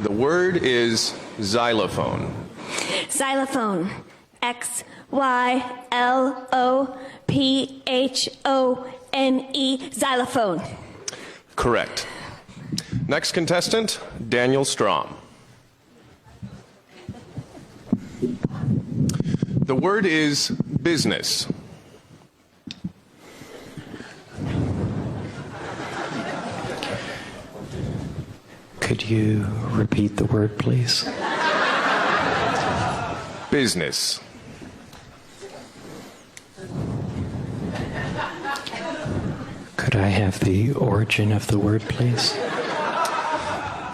The word is xylophone. Xylophone. Xylophone. Xylophone. Correct. Next contestant, Daniel Strom. The word is business. Could you repeat the word, please? Business. Could I have the origin of the word, please?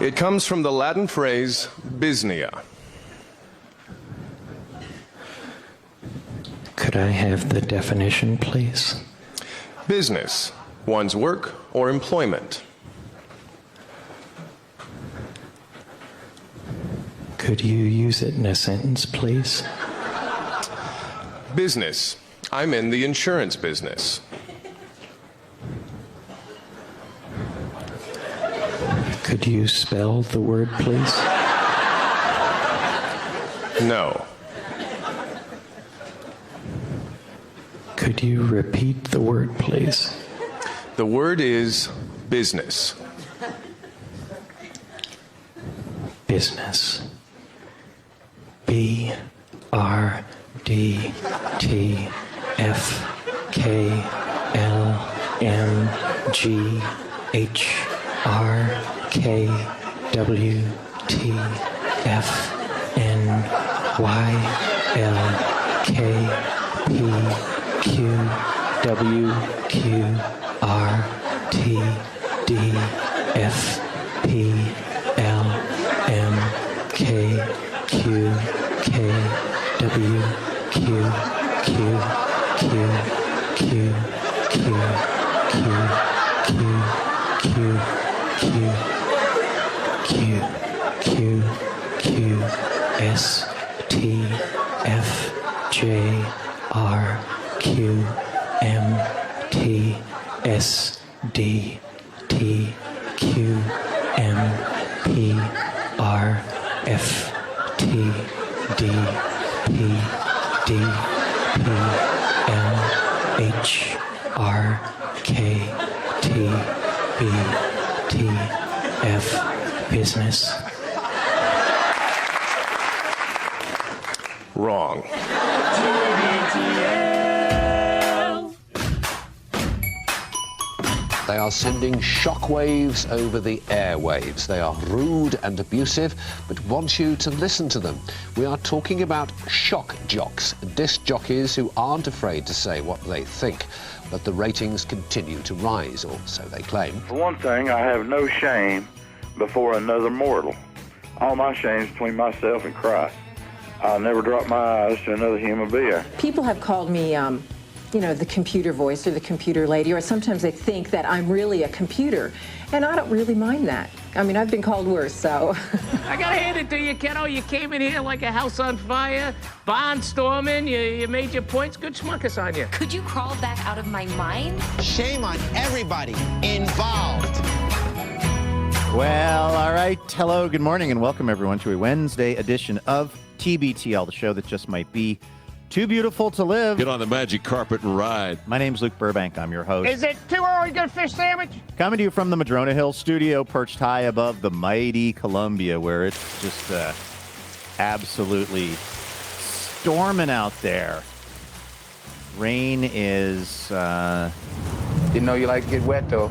It comes from the Latin phrase bisnia. Could I have the definition, please? Business, one's work or employment. Could you use it in a sentence, please? Business, I'm in the insurance business. Could you spell the word, please? No. Could you repeat the word, please? The word is business. Business. Business. Wrong. They are sending shockwaves over the airwaves. They are rude and abusive, but want you to listen to them. We are talking about shock jocks, disc jockeys who aren't afraid to say what they think. But the ratings continue to rise, or so they claim. For one thing, I have no shame before another mortal. All my shame is between myself and Christ. I'll never drop my eyes to another human being. People have called me, the computer voice or the computer lady, or sometimes they think that I'm really a computer, and I don't really mind that. I mean, I've been called worse, so. I gotta hand it to you, kiddo. You came in here like a house on fire, barnstorming, you made your points. Good schmuckus on you. Could you crawl back out of my mind? Shame on everybody involved. Well, all right. Hello, good morning, and welcome everyone to a Wednesday edition of TBTL, the show that just might be too beautiful to live. Get on the magic carpet and ride. My name's Luke Burbank. I'm your host. Is it too early to get a fish sandwich? Coming to you from the Madrona Hill studio, perched high above the mighty Columbia, where it's just absolutely storming out there. Rain is... Didn't know you like to get wet, though.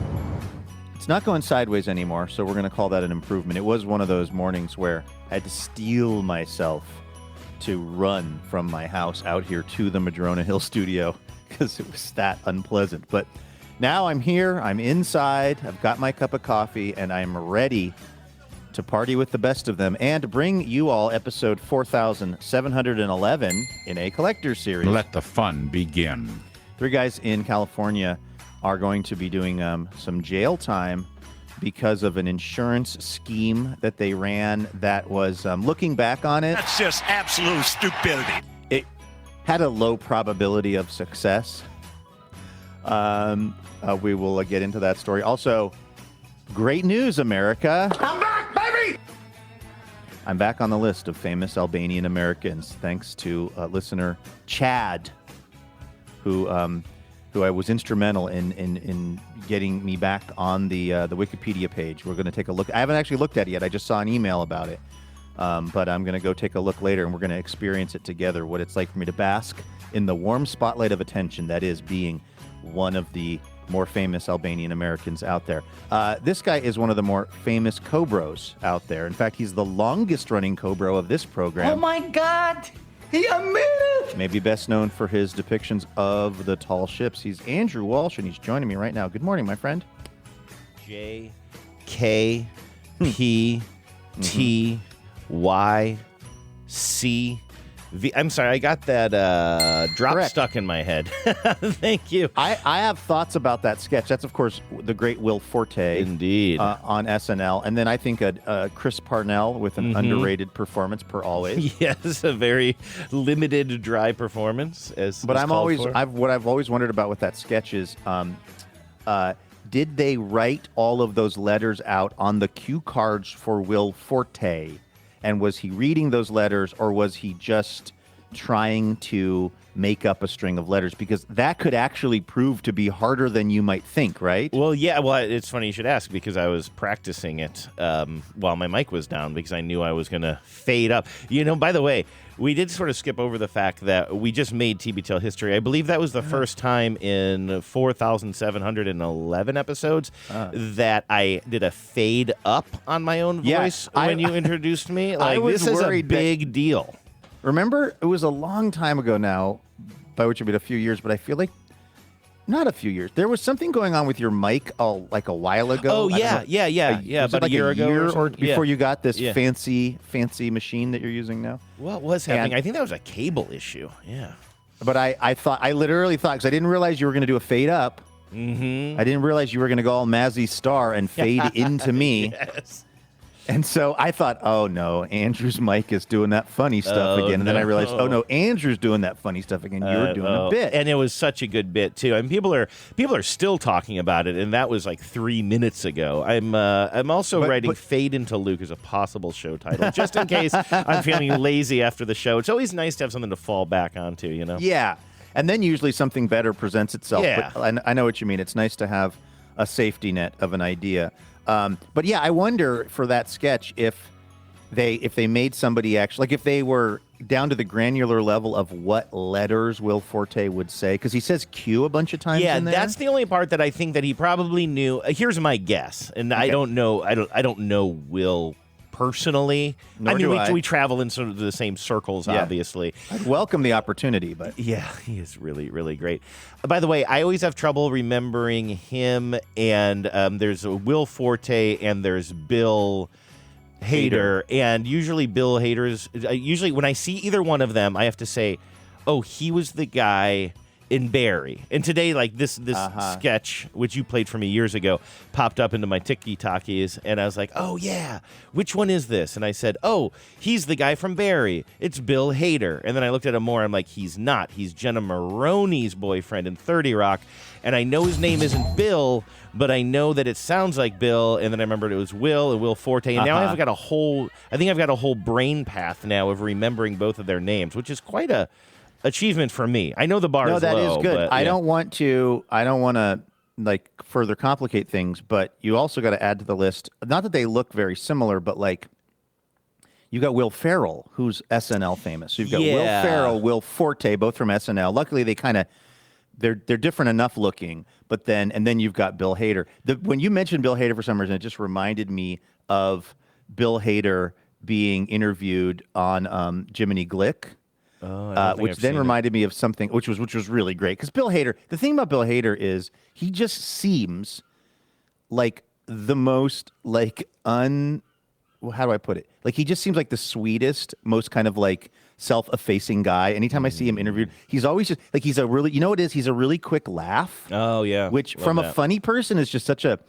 It's not going sideways anymore, so we're going to call that an improvement. It was one of those mornings where I had to steel myself to run from my house out here to the Madrona Hill studio because it was that unpleasant. But now I'm here, I'm inside, I've got my cup of coffee, and I'm ready to party with the best of them and bring you all episode 4711 in a collector's series. Let the fun begin. Three guys in California are going to be doing some jail time because of an insurance scheme that they ran that was, looking back on it... That's just absolute stupidity. It had a low probability of success. We will get into that story. Also, great news, America. I'm back, baby! I'm back on the list of famous Albanian-Americans, thanks to listener Chad, who I was instrumental in getting me back on the Wikipedia page. We're going to take a look. I haven't actually looked at it yet. I just saw an email about it. But I'm going to go take a look later, and we're going to experience it together, what it's like for me to bask in the warm spotlight of attention that is being one of the more famous Albanian Americans out there. This guy is one of the more famous Cobros out there. In fact, he's the longest-running Cobro of this program. Oh, my God! He admitted it! Maybe best known for his depictions of the tall ships. He's Andrew Walsh, and he's joining me right now. Good morning, my friend. JKPTYC. I'm sorry, I got that drop Correct. stuck in my head. Thank you. I have thoughts about that sketch. That's, of course, the great Will Forte. Indeed. On SNL. And then I think Chris Parnell with an underrated performance, per always. Yes, a very limited, dry performance. What I've always wondered about with that sketch is, did they write all of those letters out on the cue cards for Will Forte? And was he reading those letters, or was he just trying to make up a string of letters? Because that could actually prove to be harder than you might think, right? Well, yeah. Well, it's funny you should ask, because I was practicing it while my mic was down, because I knew I was going to fade up. You know, by the way, we did sort of skip over the fact that we just made TBTL history. I believe that was the first time in 4,711 episodes that I did a fade up on my own voice when you introduced me. Like, this is a big deal. Remember, it was a long time ago now, by which I mean a few years, but I feel like not a few years. There was something going on with your mic like a while ago. Oh, yeah. About like a year ago. Or before you got this fancy machine that you're using now. What was happening? I think that was a cable issue. Yeah. But I literally thought, because I didn't realize you were going to do a fade up. Mm-hmm. I didn't realize you were going to go all Mazzy Star and fade into me. Yes. And so I thought, oh no, Andrew's mic is doing that funny stuff again. And then I realized, oh no, Andrew's doing that funny stuff again. You're doing a bit. And it was such a good bit too. And people are still talking about it, and that was like 3 minutes ago. I'm also writing Fade into Luke as a possible show title, just in case I'm feeling lazy after the show. It's always nice to have something to fall back onto, you know? Yeah. And then usually something better presents itself. Yeah. But I know what you mean. It's nice to have a safety net of an idea. But yeah, I wonder for that sketch if they made somebody actually, like if they were down to the granular level of what letters Will Forte would say, because he says Q a bunch of times in there. Yeah, that's the only part that I think that he probably knew. Here's my guess, and okay. I don't know Will personally. We travel in sort of the same circles, obviously. I'd welcome the opportunity, but yeah, he is really, really great. By the way, I always have trouble remembering him, and there's Will Forte and there's Bill Hader, and usually Bill Hader's. Usually, when I see either one of them, I have to say, "Oh, he was the guy in Barry." And today, like this sketch, which you played for me years ago, popped up into my TikTokies, and I was like, "Oh yeah, which one is this?" And I said, "Oh, he's the guy from Barry. It's Bill Hader." And then I looked at him more. I'm like, "He's not. He's Jenna Maroney's boyfriend in 30 Rock." And I know his name isn't Bill, but I know that it sounds like Bill. And then I remembered it was Will and Will Forte. And now I've got a whole brain path now of remembering both of their names, which is quite a achievement for me. I know the bar is low. No, that is good. But, I don't want to like further complicate things, but you also got to add to the list. Not that they look very similar, but like you got Will Ferrell, who's SNL famous. So you've got Will Ferrell, Will Forte, both from SNL. Luckily, they kind of they're different enough looking. But then you've got Bill Hader. When you mentioned Bill Hader for some reason, it just reminded me of Bill Hader being interviewed on Jiminy Glick. Which then reminded me of something which was really great, because Bill Hader. The thing about Bill Hader is he just seems like the most how do I put it? Like he just seems like the sweetest, most kind of like self-effacing guy. Anytime I see him interviewed, he's always just like he's a really quick laugh. Oh yeah, which from a funny person is just such a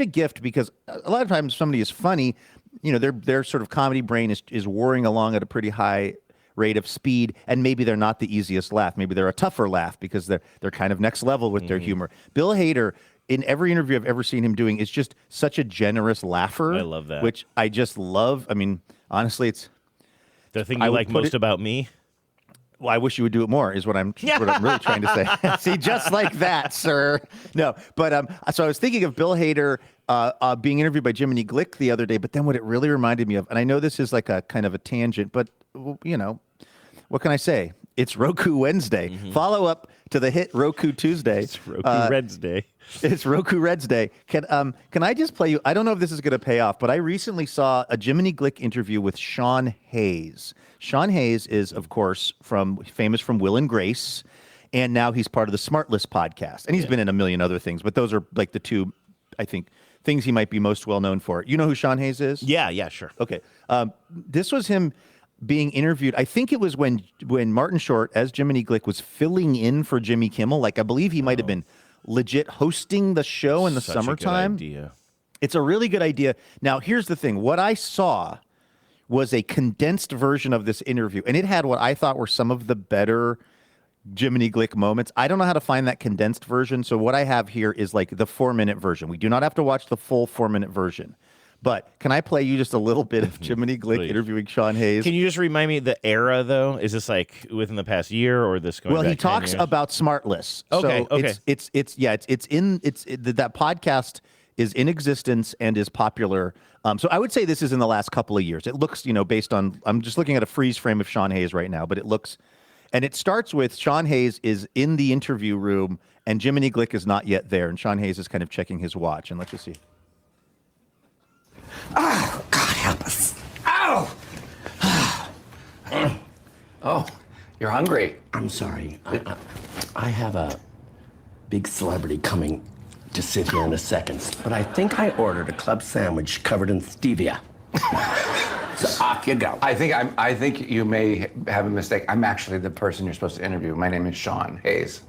gift, because a lot of times somebody is funny, you know, their sort of comedy brain is whirring along at a pretty high rate of speed, and maybe they're not the easiest laugh. Maybe they're a tougher laugh because they're kind of next level with their humor. Bill Hader in every interview I've ever seen him doing, is just such a generous laugher. I love that. Which I just love. I mean, honestly, it's the thing you like most about me. Well, I wish you would do it more, is what I'm really trying to say. See, just like that, sir. No, but so I was thinking of Bill Hader being interviewed by Jiminy Glick the other day, but then what it really reminded me of, and I know this is like a kind of a tangent, but, you know, what can I say? It's Roku Wednesday. Follow up to the hit Roku Tuesday. It's Roku Wednesday. It's Roku Wednesday. Can I just play you? I don't know if this is going to pay off, but I recently saw a Jiminy Glick interview with Sean Hayes. Sean Hayes is, of course, famous from Will and Grace, and now he's part of the Smart List podcast. And he's been in a million other things, but those are like the two, I think, things he might be most well known for. You know who Sean Hayes is? Yeah, sure. Okay. This was him being interviewed. I think it was when Martin Short, as Jiminy Glick, was filling in for Jimmy Kimmel. Like, I believe he might have been legit hosting the show in the summertime. Such a good idea. It's a really good idea. Now, here's the thing. What I saw was a condensed version of this interview, and it had what I thought were some of the better Jiminy Glick moments. I don't know how to find that condensed version, so what I have here is like the 4-minute version. We do not have to watch the full 4-minute version. But can I play you just a little bit of Jiminy Glick interviewing Sean Hayes? Can you just remind me the era, though? Is this like within the past year or this going back 10 Well, he talks years? about Smart Lists. Okay, so okay. That podcast is in existence and is popular. So I would say this is in the last couple of years. It looks, based on, I'm just looking at a freeze frame of Sean Hayes right now, but it looks, and it starts with Sean Hayes is in the interview room and Jiminy Glick is not yet there. And Sean Hayes is kind of checking his watch. And let's just see. Oh, God help us. Ow! Oh, you're hungry. I'm sorry. I have a big celebrity coming to sit here in a second, but I think I ordered a club sandwich covered in stevia. So off you go. I think you may have a mistake. I'm actually the person you're supposed to interview. My name is Sean Hayes.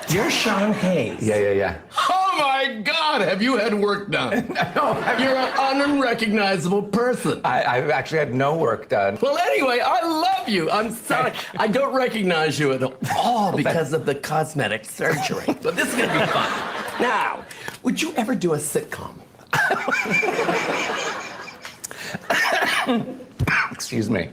You're Sean Hayes. Yeah. Oh my God! Have you had work done? No, You're an unrecognizable person. I've actually had no work done. Well, anyway, I love you. I'm sorry. I don't recognize you at all because of the cosmetic surgery. But this is going to be fun. Now, would you ever do a sitcom? Excuse me.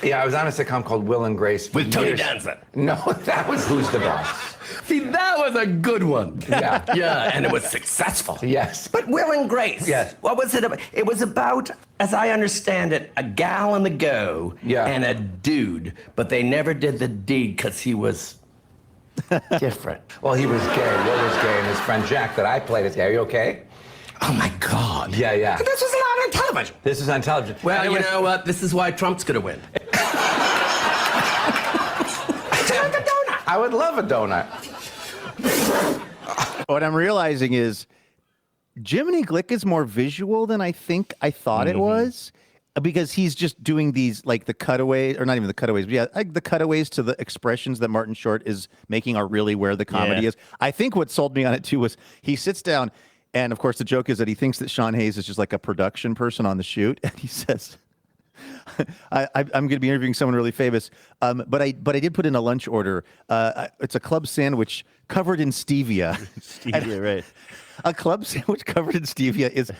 Yeah, I was on a sitcom called Will and Grace. With Tony Danza. No, that was Who's the Boss. See, that was a good one. Yeah. Yeah, and it was successful. Yes. But Will and Grace. Yes. What was it about? It was about, as I understand it, a gal on the go and a dude, but they never did the deed because he was different. Well, he was gay. Will was gay, and his friend Jack that I played is gay. Are you okay? Oh, my God. Yeah. But this was not on television. This is on television. Well, you know what? This is why Trump's going to win. I would love a donut. What I'm realizing is Jiminy Glick is more visual than I thought it was, because he's just doing these, like, the cutaways, or not even the cutaways, but like the cutaways to the expressions that Martin Short is making are really where the comedy is. I think what sold me on it too was he sits down, and of course the joke is that he thinks that Sean Hayes is just like a production person on the shoot, and he says, I'm going to be interviewing someone really famous, but I did put in a lunch order. It's a club sandwich covered in stevia. Stevia, right. A club sandwich covered in stevia is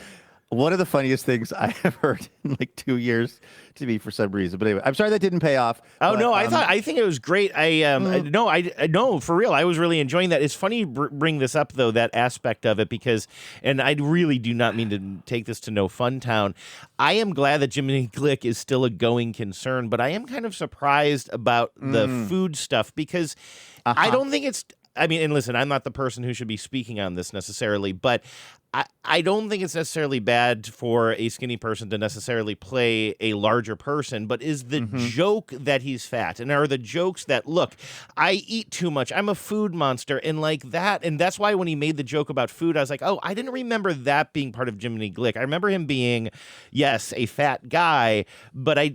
one of the funniest things I have heard in like 2 years to me for some reason. But anyway, I'm sorry that didn't pay off. Oh, but, no, I think it was great. No, for real. I was really enjoying that. It's funny you bring this up, though, that aspect of it, because, and I really do not mean to take this to no fun town. I am glad that Jiminy Glick is still a going concern, but I am kind of surprised about the food stuff, because I don't think it's, I mean, and listen, I'm not the person who should be speaking on this necessarily, but I don't think it's necessarily bad for a skinny person to necessarily play a larger person, but is the joke that he's fat, and are the jokes that, look, I eat too much, I'm a food monster, and like that, and that's why when he made the joke about food, I was like, oh, I didn't remember that being part of Jiminy Glick. I remember him being, yes, a fat guy, but I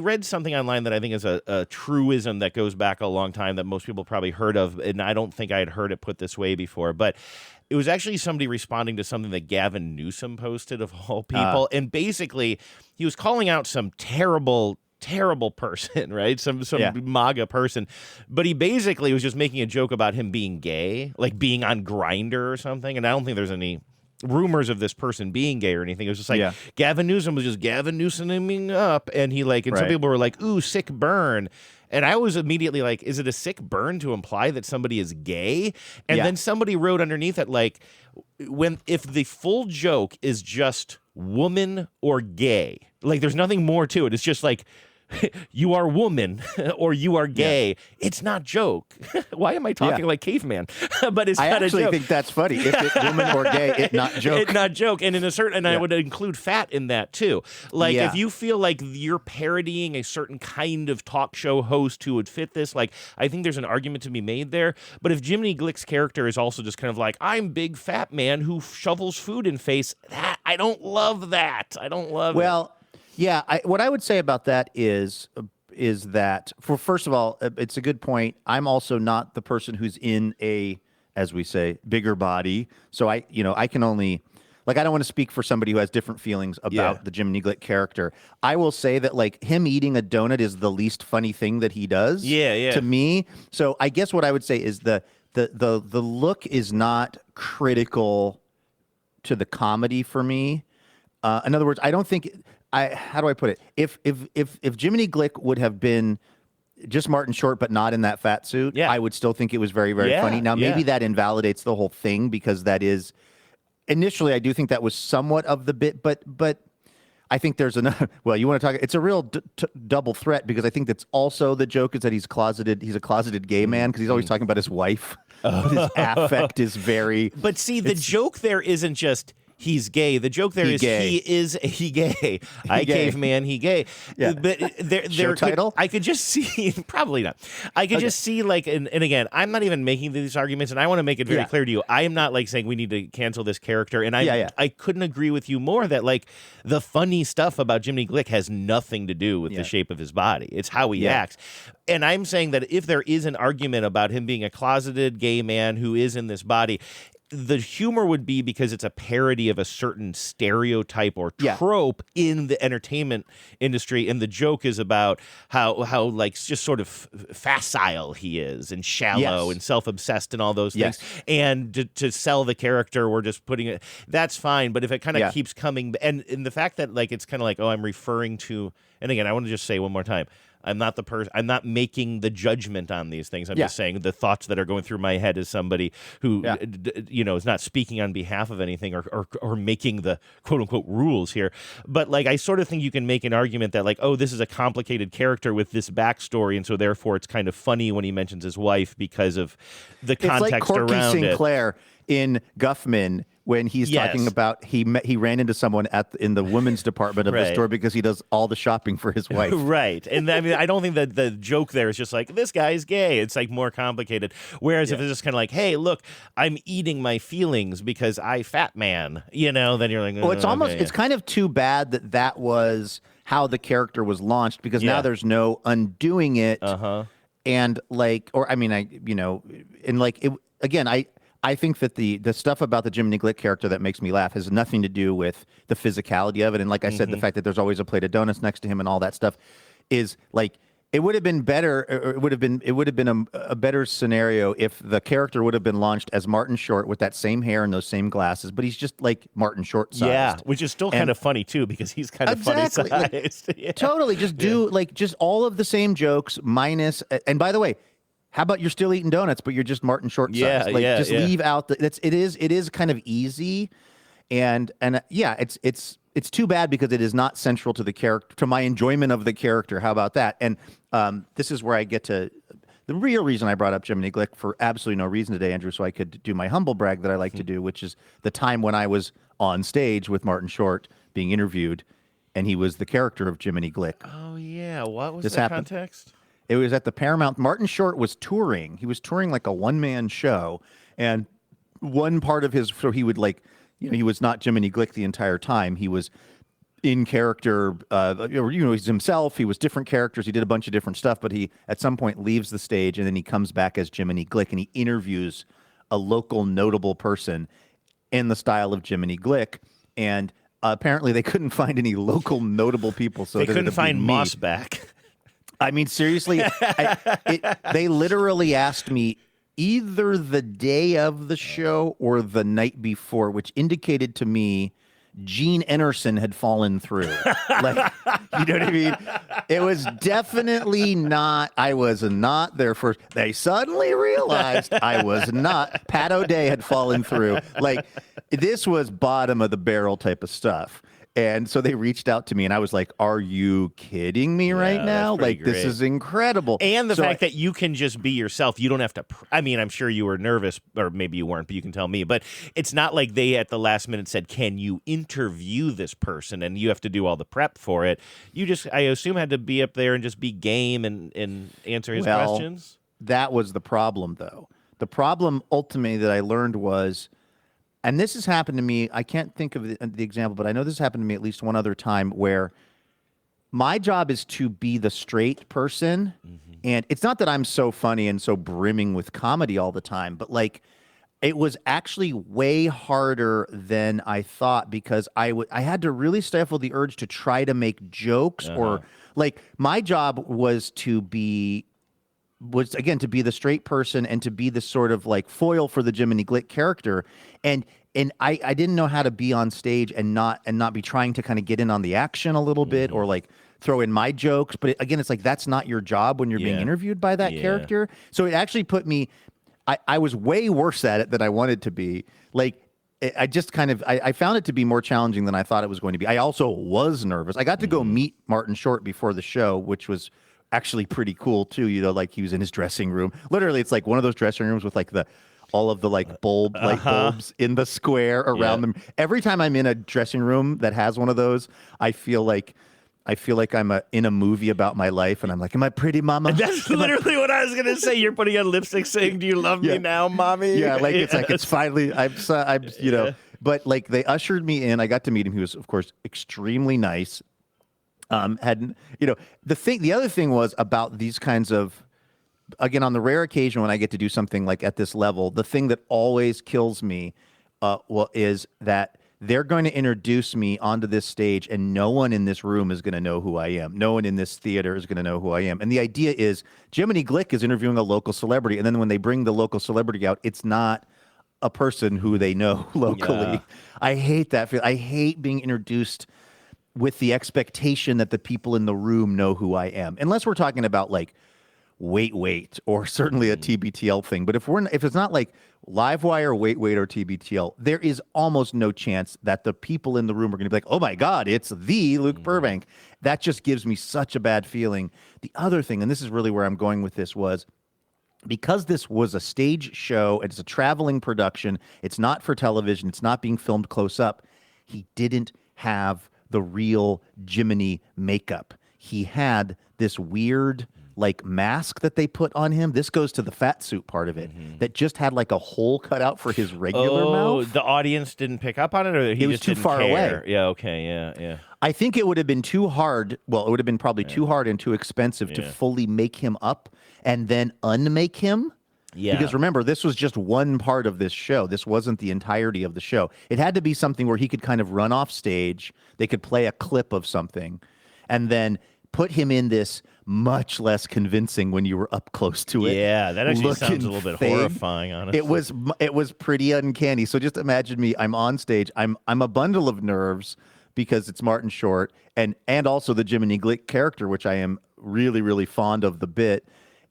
read something online that I think is a truism that goes back a long time that most people probably heard of, and I don't think I had heard it put this way before, but it was actually somebody responding to something that Gavin Newsom posted, of all people, and basically he was calling out some terrible terrible person, right? Some Yeah. MAGA person. But he basically was just making a joke about him being gay, like being on Grindr or something. And I don't think there's any rumors of this person being gay or anything. It was just like Gavin Newsom was just Gavin Newsoming up, and he like, and some people were like, "Ooh, sick burn." And I was immediately like, is it a sick burn to imply that somebody is gay? And then somebody wrote underneath it like, if the full joke is just woman or gay, like there's nothing more to it. It's just like, you are woman or you are gay. It's not joke. Why am I talking like caveman? But it's I not a joke. actually think that's funny. If it's woman or gay, it not joke. It not joke. And in a certain, and I would include fat in that too. Like if you feel like you're parodying a certain kind of talk show host who would fit this, like I think there's an argument to be made there. But if Jiminy Glick's character is also just kind of like, I'm big fat man who shovels food in face, that I don't love that. I don't love it. Yeah, what I would say about that is that, first of all, it's a good point. I'm also not the person who's in a, as we say, bigger body. So I can only, like, I don't want to speak for somebody who has different feelings about the Jiminy Glick character. I will say that, like, him eating a donut is the least funny thing that he does. To me. So I guess what I would say is the look is not critical to the comedy for me. In other words, I don't think. How do I put it? If Jiminy Glick would have been just Martin Short, but not in that fat suit, I would still think it was very, very funny. Now, maybe that invalidates the whole thing because that is initially, I do think that was somewhat of the bit, but I think there's another. Well, you want to talk? It's a real double threat because I think that's also the joke is that he's closeted. He's a closeted gay man because he's always talking about his wife. His affect is very. But see, the joke there isn't just. He's gay. The joke there is he is he gay. I caveman, he gay. Yeah. But there title? I could just see probably not. I could just see like and again, I'm not even making these arguments, and I want to make it very clear to you. I am not like saying we need to cancel this character, and I couldn't agree with you more that like the funny stuff about Jiminy Glick has nothing to do with the shape of his body. It's how he acts. And I'm saying that if there is an argument about him being a closeted gay man who is in this body, the humor would be because it's a parody of a certain stereotype or trope in the entertainment industry, and the joke is about how like just sort of facile he is and shallow and self-obsessed and all those things. And to sell the character, we're just putting it. That's fine, but if it kind of keeps coming, and the fact that like it's kind of like, oh, I'm referring to, and again, I want to just say one more time. I'm not the person. I'm not making the judgment on these things. I'm just saying the thoughts that are going through my head as somebody who, is not speaking on behalf of anything or making the quote unquote rules here. But like, I sort of think you can make an argument that like, oh, this is a complicated character with this backstory, and so therefore it's kind of funny when he mentions his wife because of the context it's like Corky around Sinclair in Guffman. When he's talking about he ran into someone in the women's department of the store because he does all the shopping for his wife. Right. And I mean, I don't think that the joke there is just like, this guy's gay. It's like more complicated. Whereas if it's just kind of like, hey, look, I'm eating my feelings because I fat man, then you're like, well, it's almost, it's kind of too bad that was how the character was launched because now there's no undoing it. And like, or I mean, and like, I think that the stuff about the Jiminy Glick character that makes me laugh has nothing to do with the physicality of it. And like I said, the fact that there's always a plate of donuts next to him and all that stuff is like, it would have been better. It would have been a better scenario if the character would have been launched as Martin Short with that same hair and those same glasses, but he's just like Martin Short sized. Yeah, which is still kind of funny too because he's kind of funny sized. Totally, just do like just all of the same jokes minus. And by the way, how about you're still eating donuts, but you're just Martin Short size? Just leave out it is kind of easy, and it's too bad because it is not central to the character, to my enjoyment of the character. How about that? And this is where I get to the real reason I brought up Jiminy Glick for absolutely no reason today, Andrew, so I could do my humble brag that I like to do, which is the time when I was on stage with Martin Short being interviewed, and he was the character of Jiminy Glick. Oh yeah, what was the context? It was at the Paramount. Martin Short was touring. He was touring like a one-man show. And one part of so he would like, he was not Jiminy Glick the entire time. He was in character, he's himself. He was different characters. He did a bunch of different stuff, but he at some point leaves the stage and then he comes back as Jiminy Glick and he interviews a local notable person in the style of Jiminy Glick. And apparently they couldn't find any local notable people. So they couldn't find Moss back. I mean, seriously, they literally asked me either the day of the show or the night before, which indicated to me Gene Enerson had fallen through. Like, you know what I mean? It was definitely not, I was not there first. They suddenly realized I was not. Pat O'Day had fallen through. Like, this was bottom of the barrel type of stuff. And so they reached out to me, and I was like, are you kidding me right now? Like, this is incredible. And the fact that you can just be yourself. You don't have to, I mean, I'm sure you were nervous, or maybe you weren't, but you can tell me. But it's not like they at the last minute said, can you interview this person? And you have to do all the prep for it. You just, I assume, had to be up there and just be game and answer his questions. That was the problem, though. The problem ultimately that I learned was, and this has happened to me, I can't think of the example, but I know this happened to me at least one other time, where my job is to be the straight person. And it's not that I'm so funny and so brimming with comedy all the time, but like, it was actually way harder than I thought, because I had to really stifle the urge to try to make jokes or like, my job was again to be the straight person and to be the sort of like foil for the Jiminy Glick character, and I didn't know how to be on stage and not be trying to kind of get in on the action a little bit or like throw in my jokes. But again, it's like, that's not your job when you're being interviewed by that character. So it actually put me, I was way worse at it than I wanted to be. Like, I just kind of, I found it to be more challenging than I thought it was going to be. I also was nervous. I got to go meet Martin Short before the show, which was actually pretty cool too. You know, like, he was in his dressing room. Literally, it's like one of those dressing rooms with like all of the like light bulbs in the square around them. Every time I'm in a dressing room that has one of those, I feel like I'm in a movie about my life, and I'm like, am I pretty, mama? That's literally what I was going to say. You're putting on lipstick saying, do you love me now, mommy? Yeah, like, it's like, it's finally, I'm you know, but like, they ushered me in. I got to meet him. He was, of course, extremely nice. Had, you know, the other thing was about these kinds of, again, on the rare occasion when I get to do something like at this level, the thing that always kills me, is that they're going to introduce me onto this stage, and no one in this room is going to know who I am. No one in this theater is going to know who I am. And the idea is, Jiminy Glick is interviewing a local celebrity, and then when they bring the local celebrity out, it's not a person who they know locally. Yeah. I hate that feeling. I hate being introduced with the expectation that the people in the room know who I am. Unless we're talking about like Wait, or certainly a TBTL thing. But if it's not like Livewire, Wait, or TBTL, there is almost no chance that the people in the room are going to be like, oh my God, it's the Luke Burbank. That just gives me such a bad feeling. The other thing, and this is really where I'm going with this, was because this was a stage show, it's a traveling production, it's not for television, it's not being filmed close up, he didn't have the real Jiminy makeup. He had this weird like mask that they put on him. This goes to the fat suit part of it, that just had like a hole cut out for his regular mouth. The audience didn't pick up on it, or he was just too didn't far care? away. Yeah, okay, yeah. I think it would have been too hard. Well, it would have been probably too hard and too expensive to fully make him up and then unmake him. Yeah. Because remember, this was just one part of this show. This wasn't the entirety of the show. It had to be something where he could kind of run off stage. They could play a clip of something and then put him in this much less convincing when you were up close to it. Yeah, that actually sounds a little bit horrifying, honestly. It was pretty uncanny. So just imagine me, I'm on stage, I'm a bundle of nerves because it's Martin Short and also the Jiminy Glick character, which I am really, really fond of the bit.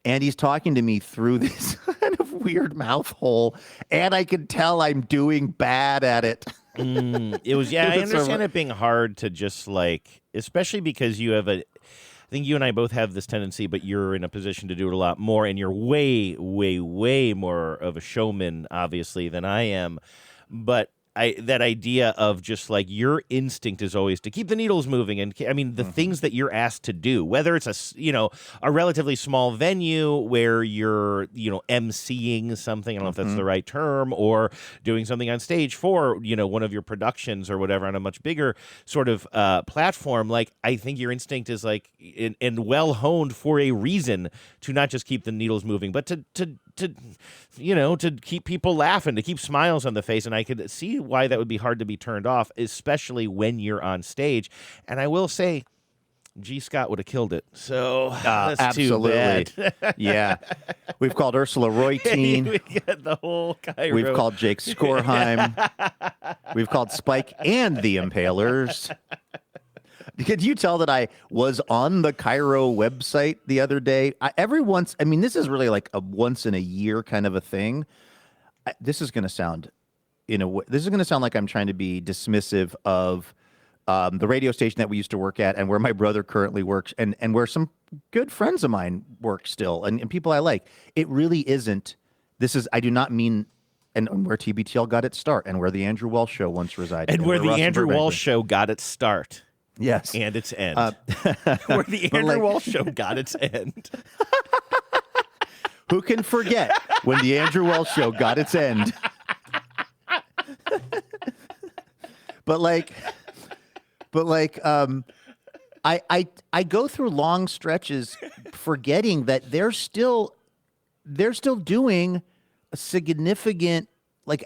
And he's talking to me through this kind of weird mouth hole, and I can tell I'm doing bad at it. It was, I understand it being hard to just like, especially because you have I think you and I both have this tendency, but you're in a position to do it a lot more, and you're way, way, way more of a showman, obviously, than I am. But that idea of just like your instinct is always to keep the needles moving, and I mean the things that you're asked to do, whether it's a relatively small venue where you're emceeing something, I don't know if that's the right term, or doing something on stage for one of your productions or whatever on a much bigger sort of platform. Like, I think your instinct is like and well honed for a reason to not just keep the needles moving, but to keep people laughing, to keep smiles on the face. And I could see why that would be hard to be turned off, especially when you're on stage. And I will say, G. Scott would have killed it. So that's absolutely. too bad. Yeah. We've called Ursula Reutin. We get the whole Cairo. We've called Jake Skorheim. We've called Spike and the Impalers. Could you tell that I was on the Cairo website the other day? This is really like a once in a year kind of a thing. This is going to sound like I'm trying to be dismissive of the radio station that we used to work at and where my brother currently works and where some good friends of mine work still and people I like. It really isn't. I do not mean, and where TBTL got its start and where the Andrew Walsh Show once resided. And where the Andrew Walsh Show got its start. Yes. And its end. Where the Andrew Walsh Show got its end. Who can forget when the Andrew Walsh Show got its end? I go through long stretches forgetting that they're still doing a significant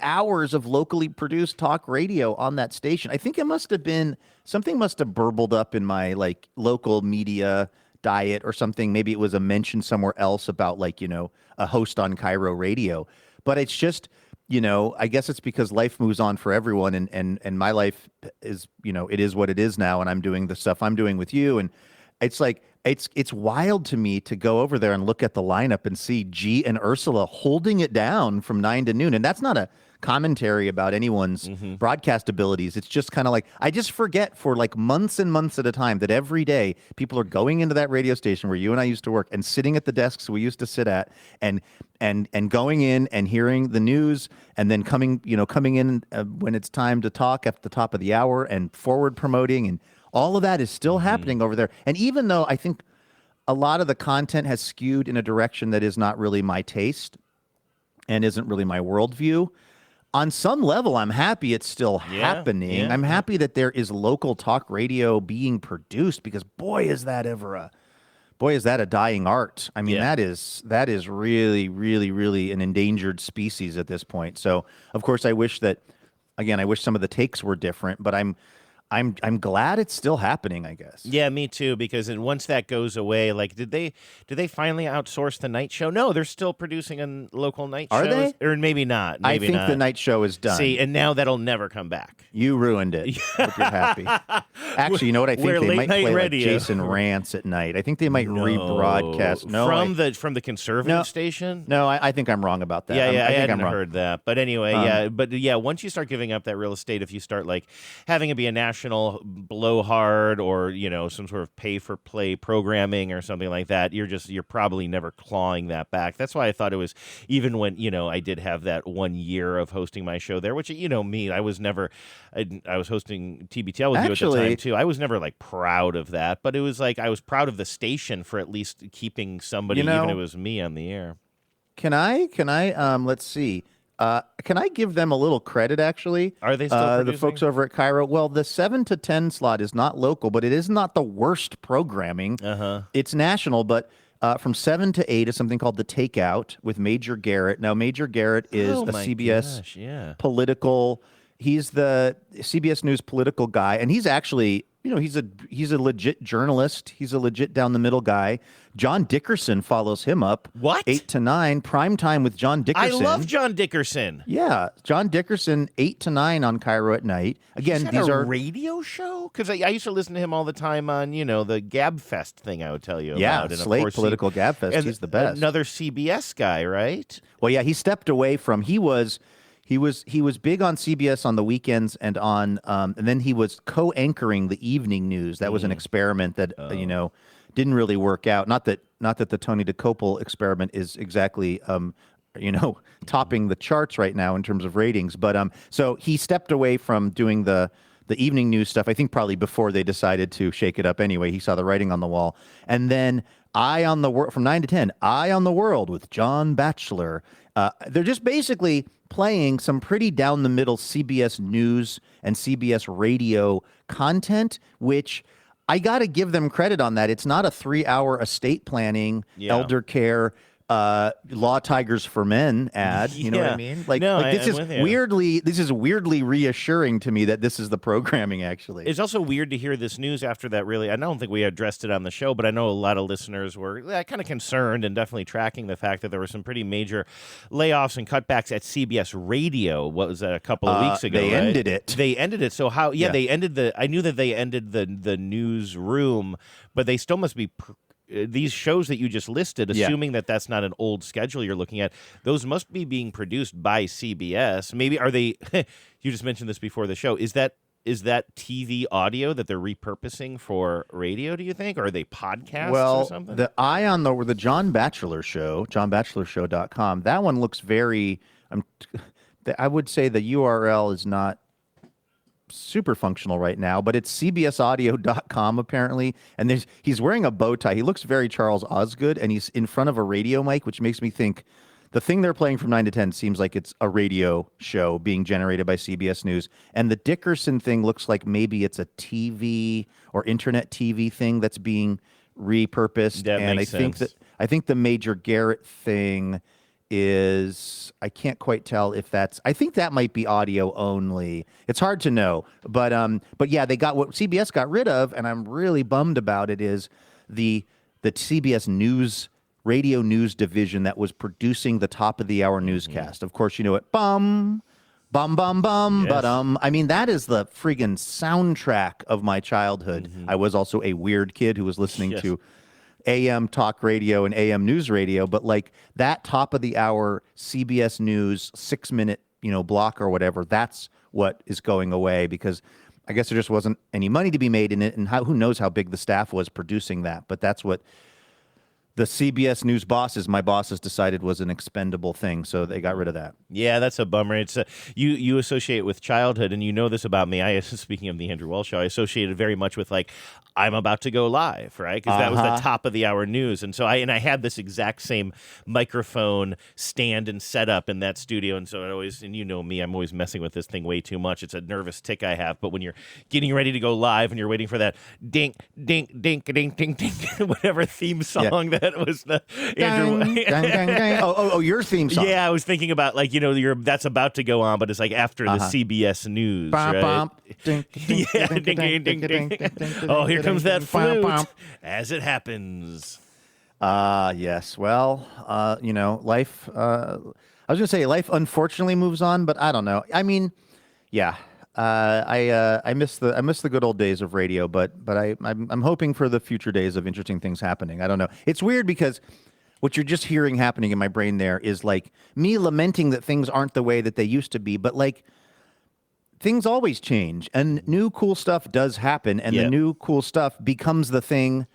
hours of locally produced talk radio on that station. I think it must have been something must have burbled up in my local media diet or something. Maybe it was a mention somewhere else about a host on Cairo radio. But it's just, I guess it's because life moves on for everyone and my life is, it is what it is now, and I'm doing the stuff I'm doing with you. And it's it's wild to me to go over there and look at the lineup and see G and Ursula holding it down from 9 to noon. And that's not a commentary about anyone's broadcast abilities. It's just kind of I just forget for months and months at a time that every day people are going into that radio station where you and I used to work and sitting at the desks we used to sit at and going in and hearing the news and then coming in when it's time to talk at the top of the hour and forward promoting, and all of that is still happening over there. And even though I think a lot of the content has skewed in a direction that is not really my taste and isn't really my worldview, on some level, I'm happy it's still happening. Yeah. I'm happy that there is local talk radio being produced because boy, is that a dying art. I mean, that is really, really, really an endangered species at this point. So, of course, I wish some of the takes were different, but I'm glad it's still happening, I guess. Yeah, me too, because once that goes away, did they finally outsource the night show? No, they're still producing a local night show. Are they? Or maybe not. I think the night show is done. See, and now that'll never come back. You ruined it. Hope you're happy. Actually, you know what? I think they might play Jason Rants at night. I think they might rebroadcast. No, from the conservative station? No, I think I'm wrong about that. Yeah, I hadn't heard that. But anyway, once you start giving up that real estate, if you start having it be a national blowhard or some sort of pay for play programming or something like that, you're probably never clawing that back. That's why I thought it was, even when I did have that 1 year of hosting my show there, which me, I was hosting TBTL with you at the time too. I was never proud of that, but it was I was proud of the station for at least keeping somebody, even if it was me, on the air. Can I let's see. Can I give them a little credit, actually? Are they still producing? The folks over at Cairo? Well, the 7 to 10 slot is not local, but it is not the worst programming. It's national, but from 7 to 8 is something called The Takeout with Major Garrett. Now, Major Garrett is a CBS political. He's the CBS News political guy, and he's actually, he's a legit journalist. He's a legit down the middle guy. John Dickerson follows him up. What? 8 to 9, prime time with John Dickerson. I love John Dickerson. Yeah, John Dickerson, 8 to 9 on Cairo at night. Again, these are a radio show, because I used to listen to him all the time on the Gabfest thing I would tell you about. Yeah, and Slate Political Gabfest. He's the best. Another CBS guy, right? Well, yeah, he stepped away from. He was big on CBS on the weekends and then he was co-anchoring the evening news. That was an experiment that didn't really work out. Not that the Tony DeCopel experiment is exactly topping the charts right now in terms of ratings. But so he stepped away from doing the evening news stuff. I think probably before they decided to shake it up anyway. He saw the writing on the wall. And then Eye on the World from 9 to 10. Eye on the World with John Batchelor. They're just basically playing some pretty down the middle CBS News and CBS radio content, which I got to give them credit on that. It's not a 3-hour estate planning, elder care, Law Tigers for Men ad. You know what I mean? This is weirdly reassuring to me that this is the programming, actually. It's also weird to hear this news after that, really. I don't think we addressed it on the show, but I know a lot of listeners were kind of concerned and definitely tracking the fact that there were some pretty major layoffs and cutbacks at CBS Radio. What was that, a couple of weeks ago? They ended it. They ended it. So how? Yeah, they ended I knew that they ended the newsroom, but they still must be. These shows that you just listed, assuming that that's not an old schedule you're looking at, those must be being produced by CBS. Maybe are they? You just mentioned this before the show. Is that TV audio that they're repurposing for radio? Do you think, or are they podcasts or something? The eye on the John Batchelor show, johnbatchelorshow.com. That one looks very. I would say the URL is not super functional right now, but it's cbsaudio.com apparently, and he's wearing a bow tie. He looks very Charles Osgood, and he's in front of a radio mic, which makes me think the thing they're playing from 9 to 10 seems like it's a radio show being generated by CBS News. And the Dickerson thing looks like maybe it's a TV or internet TV thing that's being repurposed. That and makes sense. I think the Major Garrett thing is, I can't quite tell if that's, I think that might be audio only. It's hard to know, but yeah, they got what CBS got rid of, and I'm really bummed about it, is the CBS News radio news division that was producing the top of the hour newscast. Of course, you know it. Bum, bum, bum, bum, Yes. but I mean, that is the friggin' soundtrack of my childhood. I was also a weird kid who was listening to AM talk radio and AM news radio, but like that top of the hour CBS News 6-minute, block or whatever, that's what is going away, because I guess there just wasn't any money to be made in it, and who knows how big the staff was producing that, but that's what the CBS News bosses, my bosses, decided was an expendable thing, so they got rid of that. Yeah, that's a bummer. It's you associate with childhood, and you know this about me. Speaking of the Andrew Walsh Show, I associated very much with like I'm about to go live, right? Because that was the top of the hour news, and so I had this exact same microphone stand and setup in that studio, and so I always, and you know me, I'm always messing with this thing way too much. It's a nervous tick I have. But when you're getting ready to go live and you're waiting for that dink, dink, dink, dink, dink, dink, whatever theme song that was the Andrew. Dang, dang, dang. Oh, your theme song. Yeah, I was thinking about like that's about to go on, but it's like after the CBS News, right? Yeah, ding, ding, ding, ding. Oh, here comes that flute as it happens. Yes. Well, life. I was gonna say life unfortunately moves on, but I don't know. I mean, yeah. I miss the good old days of radio, but I'm hoping for the future days of interesting things happening. I don't know. It's weird because what you're just hearing happening in my brain there is like me lamenting that things aren't the way that they used to be, but like things always change and new cool stuff does happen, and the new cool stuff becomes the thing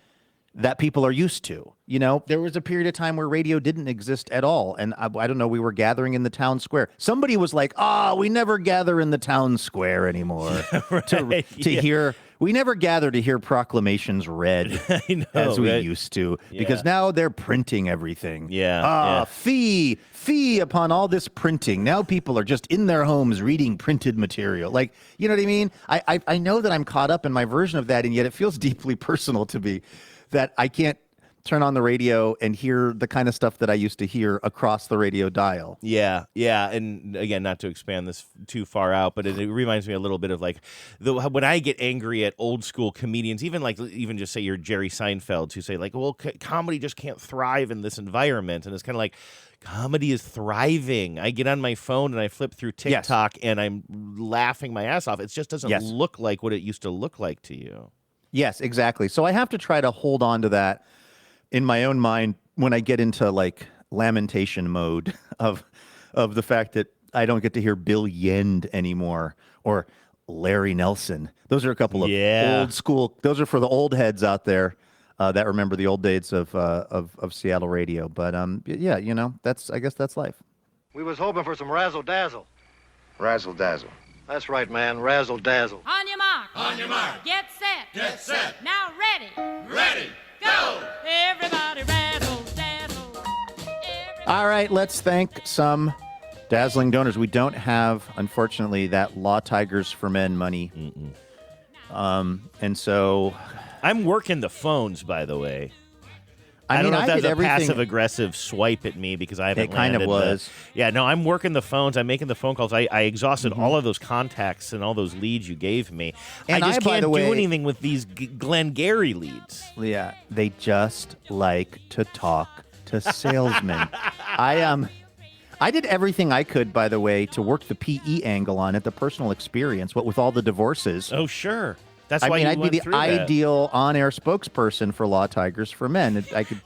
that people are used to. There was a period of time where radio didn't exist at all. And I don't know, we were gathering in the town square. Somebody was like, we never gather in the town square anymore to hear. We never gather to hear proclamations read as we used to, because now they're printing everything. Fee upon all this printing. Now people are just in their homes reading printed material. Like, you know what I mean? I know that I'm caught up in my version of that, and yet it feels deeply personal to me that I can't turn on the radio and hear the kind of stuff that I used to hear across the radio dial. Yeah. And again, not to expand this too far out, but it reminds me a little bit of like when I get angry at old school comedians, even just say you're Jerry Seinfeld, who say like, well, comedy just can't thrive in this environment. And it's kind of like, comedy is thriving. I get on my phone and I flip through TikTok and I'm laughing my ass off. It just doesn't look like what it used to look like to you. Yes, exactly. So I have to try to hold on to that in my own mind when I get into like lamentation mode of the fact that I don't get to hear Bill Yend anymore or Larry Nelson. Those are a couple of old school. Those are for the old heads out there that remember the old days of Seattle radio. But yeah, I guess that's life. We was hoping for some razzle dazzle. Razzle dazzle. That's right, man. Razzle dazzle. On your mark. On your mark. Get set. Get set. Now ready. Ready. Go. Everybody razzle dazzle. All right, let's thank some dazzling donors. We don't have, unfortunately, that Law Tigers for Men money. And so I'm working the phones, by the way. I don't know if I that's did a everything- passive-aggressive swipe at me because I haven't It kind of landed was. Yeah, no, I'm working the phones. I'm making the phone calls. I exhausted all of those contacts and all those leads you gave me. And I just by can't the way- do anything with these Glengarry leads. Yeah, they just like to talk to salesmen. I did everything I could, by the way, to work the PE angle on it, the personal experience. What with all the divorces? Oh, sure. That's I why mean, you I'd went be the through that. ideal on-air spokesperson for Law Tigers for Men. I could,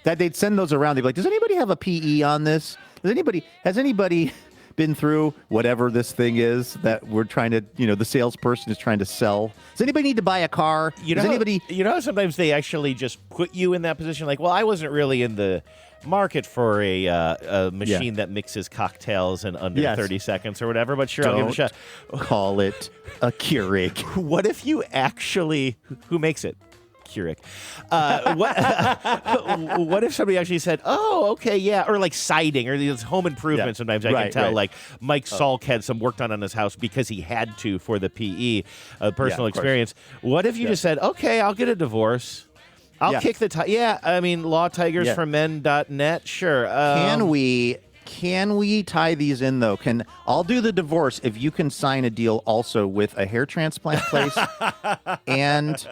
that they'd send those around. They'd be like, "Does anybody have a PE on this? Has anybody been through whatever this thing is that we're trying to, the salesperson is trying to sell? Does anybody need to buy a car? You know, how sometimes they actually just put you in that position. Like, well, I wasn't really in the market for a machine that mixes cocktails in under 30 seconds or whatever, but sure, I'll give it a shot. Call it a Keurig. What if you actually... Who makes it? Keurig. What if somebody actually said, "Oh, okay, yeah," or like siding or these home improvement? Sometimes I can tell, like Mike Salk had some work done on his house because he had to for the PE personal experience. What if you just said, "Okay, I'll get a divorce. I'll kick the lawtigersformen.net. Sure. Can we tie these in though? I'll do the divorce if you can sign a deal also with a hair transplant place and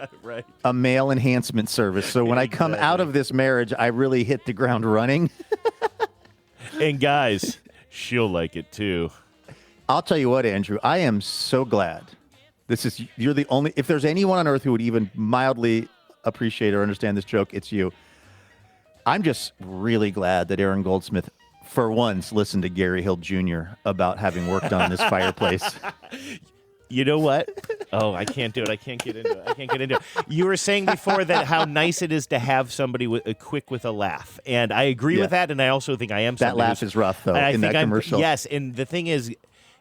a male enhancement service. So when I come out of this marriage, I really hit the ground running. And guys, she'll like it too. I'll tell you what, Andrew, I am so glad. You're the only, if there's anyone on earth who would even mildly appreciate or understand this joke, it's you. I'm just really glad that Aaron Goldsmith for once listened to Gary Hill Jr. about having worked on this fireplace. You know what? Oh, I can't do it. I can't get into it. You were saying before that how nice it is to have somebody quick with a laugh. And I agree with that, and I also think I am somebody That laugh is rough, though, in that commercial. Yes, and the thing is,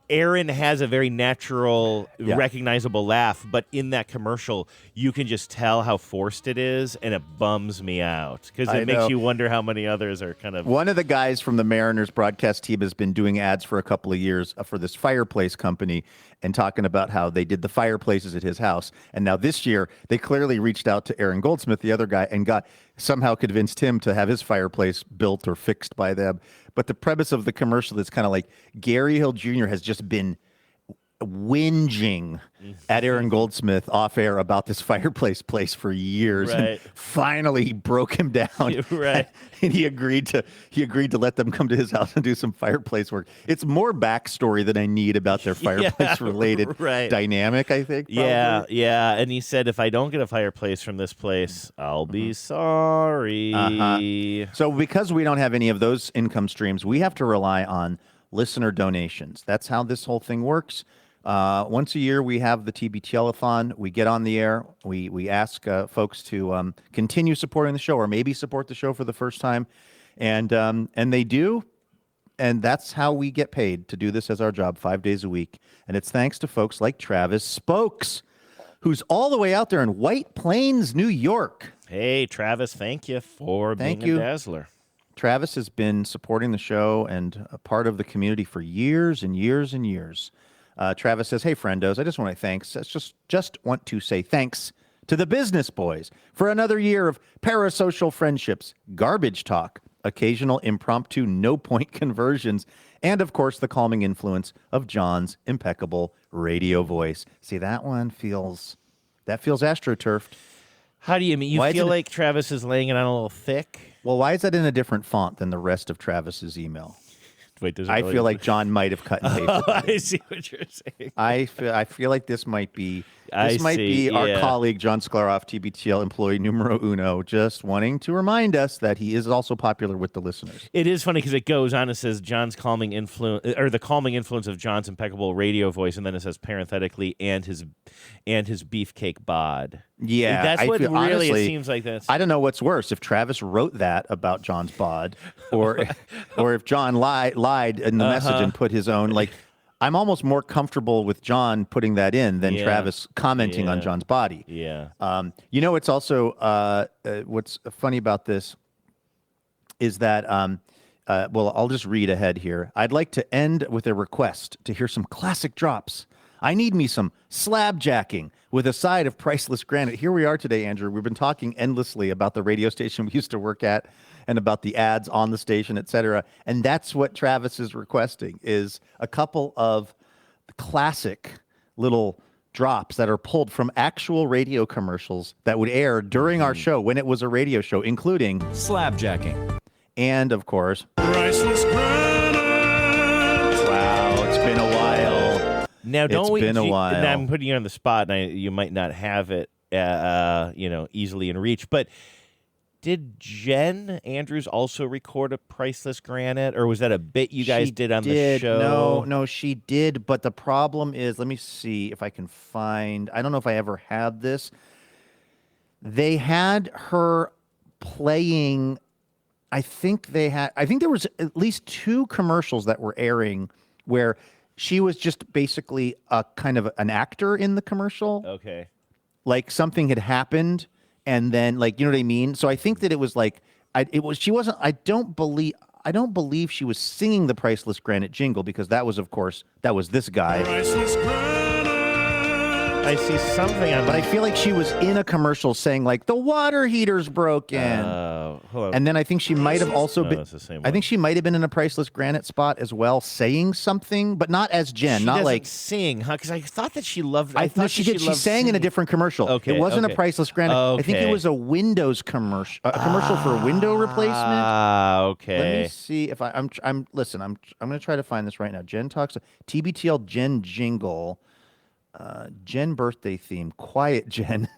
Aaron has a very natural, recognizable laugh, but in that commercial, you can just tell how forced it is, and it bums me out because it makes you wonder how many others are kind of... One of the guys from the Mariners broadcast team has been doing ads for a couple of years for this fireplace company and talking about how they did the fireplaces at his house. And now this year, they clearly reached out to Aaron Goldsmith, the other guy, and somehow convinced him to have his fireplace built or fixed by them. But the premise of the commercial is kind of like Gary Hill Jr. has just been whinging at Aaron Goldsmith off air about this fireplace place for years, and finally he broke him down. And he agreed to let them come to his house and do some fireplace work. It's more backstory than I need about their fireplace related dynamic, I think. Probably. Yeah. And he said, if I don't get a fireplace from this place, I'll be sorry. So because we don't have any of those income streams, we have to rely on listener donations. That's how this whole thing works. Once a year, we have the TBTL-a-thon. We get on the air. We ask folks to continue supporting the show or maybe support the show for the first time. And they do. And that's how we get paid to do this as our job 5 days a week. And it's thanks to folks like Travis Spokes, who's all the way out there in White Plains, New York. Hey, Travis, thank you for being a dazzler. Travis has been supporting the show and a part of the community for years and years and years. Travis says, "Hey, friendos, I just want to say thanks to the business boys for another year of parasocial friendships, garbage talk, occasional impromptu no-point conversions, and, of course, the calming influence of John's impeccable radio voice." See, that feels astroturfed. How do you mean? You feel like Travis is laying it on a little thick? Well, why is that in a different font than the rest of Travis's email? Wait, I feel like John might have cut and pasted. I see what you're saying. I feel like this might be our colleague John Sklaroff, TBTL employee numero uno, just wanting to remind us that he is also popular with the listeners. It is funny because it goes on. It says John's calming influence, or the calming influence of John's impeccable radio voice, and then it says parenthetically and his beefcake bod. Yeah, that's what really honestly, it seems like. I don't know what's worse, if Travis wrote that about John's bod, or if John lied in the message and put his own. Like, I'm almost more comfortable with John putting that in than Travis commenting on John's body. Yeah. It's also what's funny about this is that I'll just read ahead here. I'd like to end with a request to hear some classic drops I need me some slabjacking with a side of priceless granite. Here we are today, Andrew. We've been talking endlessly about the radio station we used to work at and about the ads on the station, etc. And that's what Travis is requesting, is a couple of classic little drops that are pulled from actual radio commercials that would air during our show when it was a radio show, including slabjacking. And, of course, priceless granite. Wow, it's been a while. Now, don't It's been a while. Now I'm putting you on the spot, and you might not have it, easily in reach. But did Jen Andrews also record a Priceless Granite, or was that a bit you guys did on the show? No, she did. But the problem is, let me see if I can find. I don't know if I ever had this. They had her playing. I think there was at least 2 commercials that were airing where she was just basically a kind of an actor in the commercial. Okay. Like something had happened, and then, like, you know what I mean? So I think that it was like I don't believe she was singing the Priceless Granite jingle, because that was this guy. Priceless Granite. I see something on. But I feel like she was in a commercial saying, like, the water heater's broken. Hold on. And then I think she might have also been. It's the same I think she might have been in a Priceless Granite spot as well, saying something, but not as Jen. She not doesn't like sing, huh? Because I thought that she loved. I thought she did. She sang in a different commercial. Okay, it wasn't okay. a Priceless Granite. I think it Okay. was a Windows commercial, a commercial for a window replacement. Okay. Let me see if I'm going to try to find this right now. Jen talks TBTL Jen jingle. Jen birthday theme. Quiet Jen.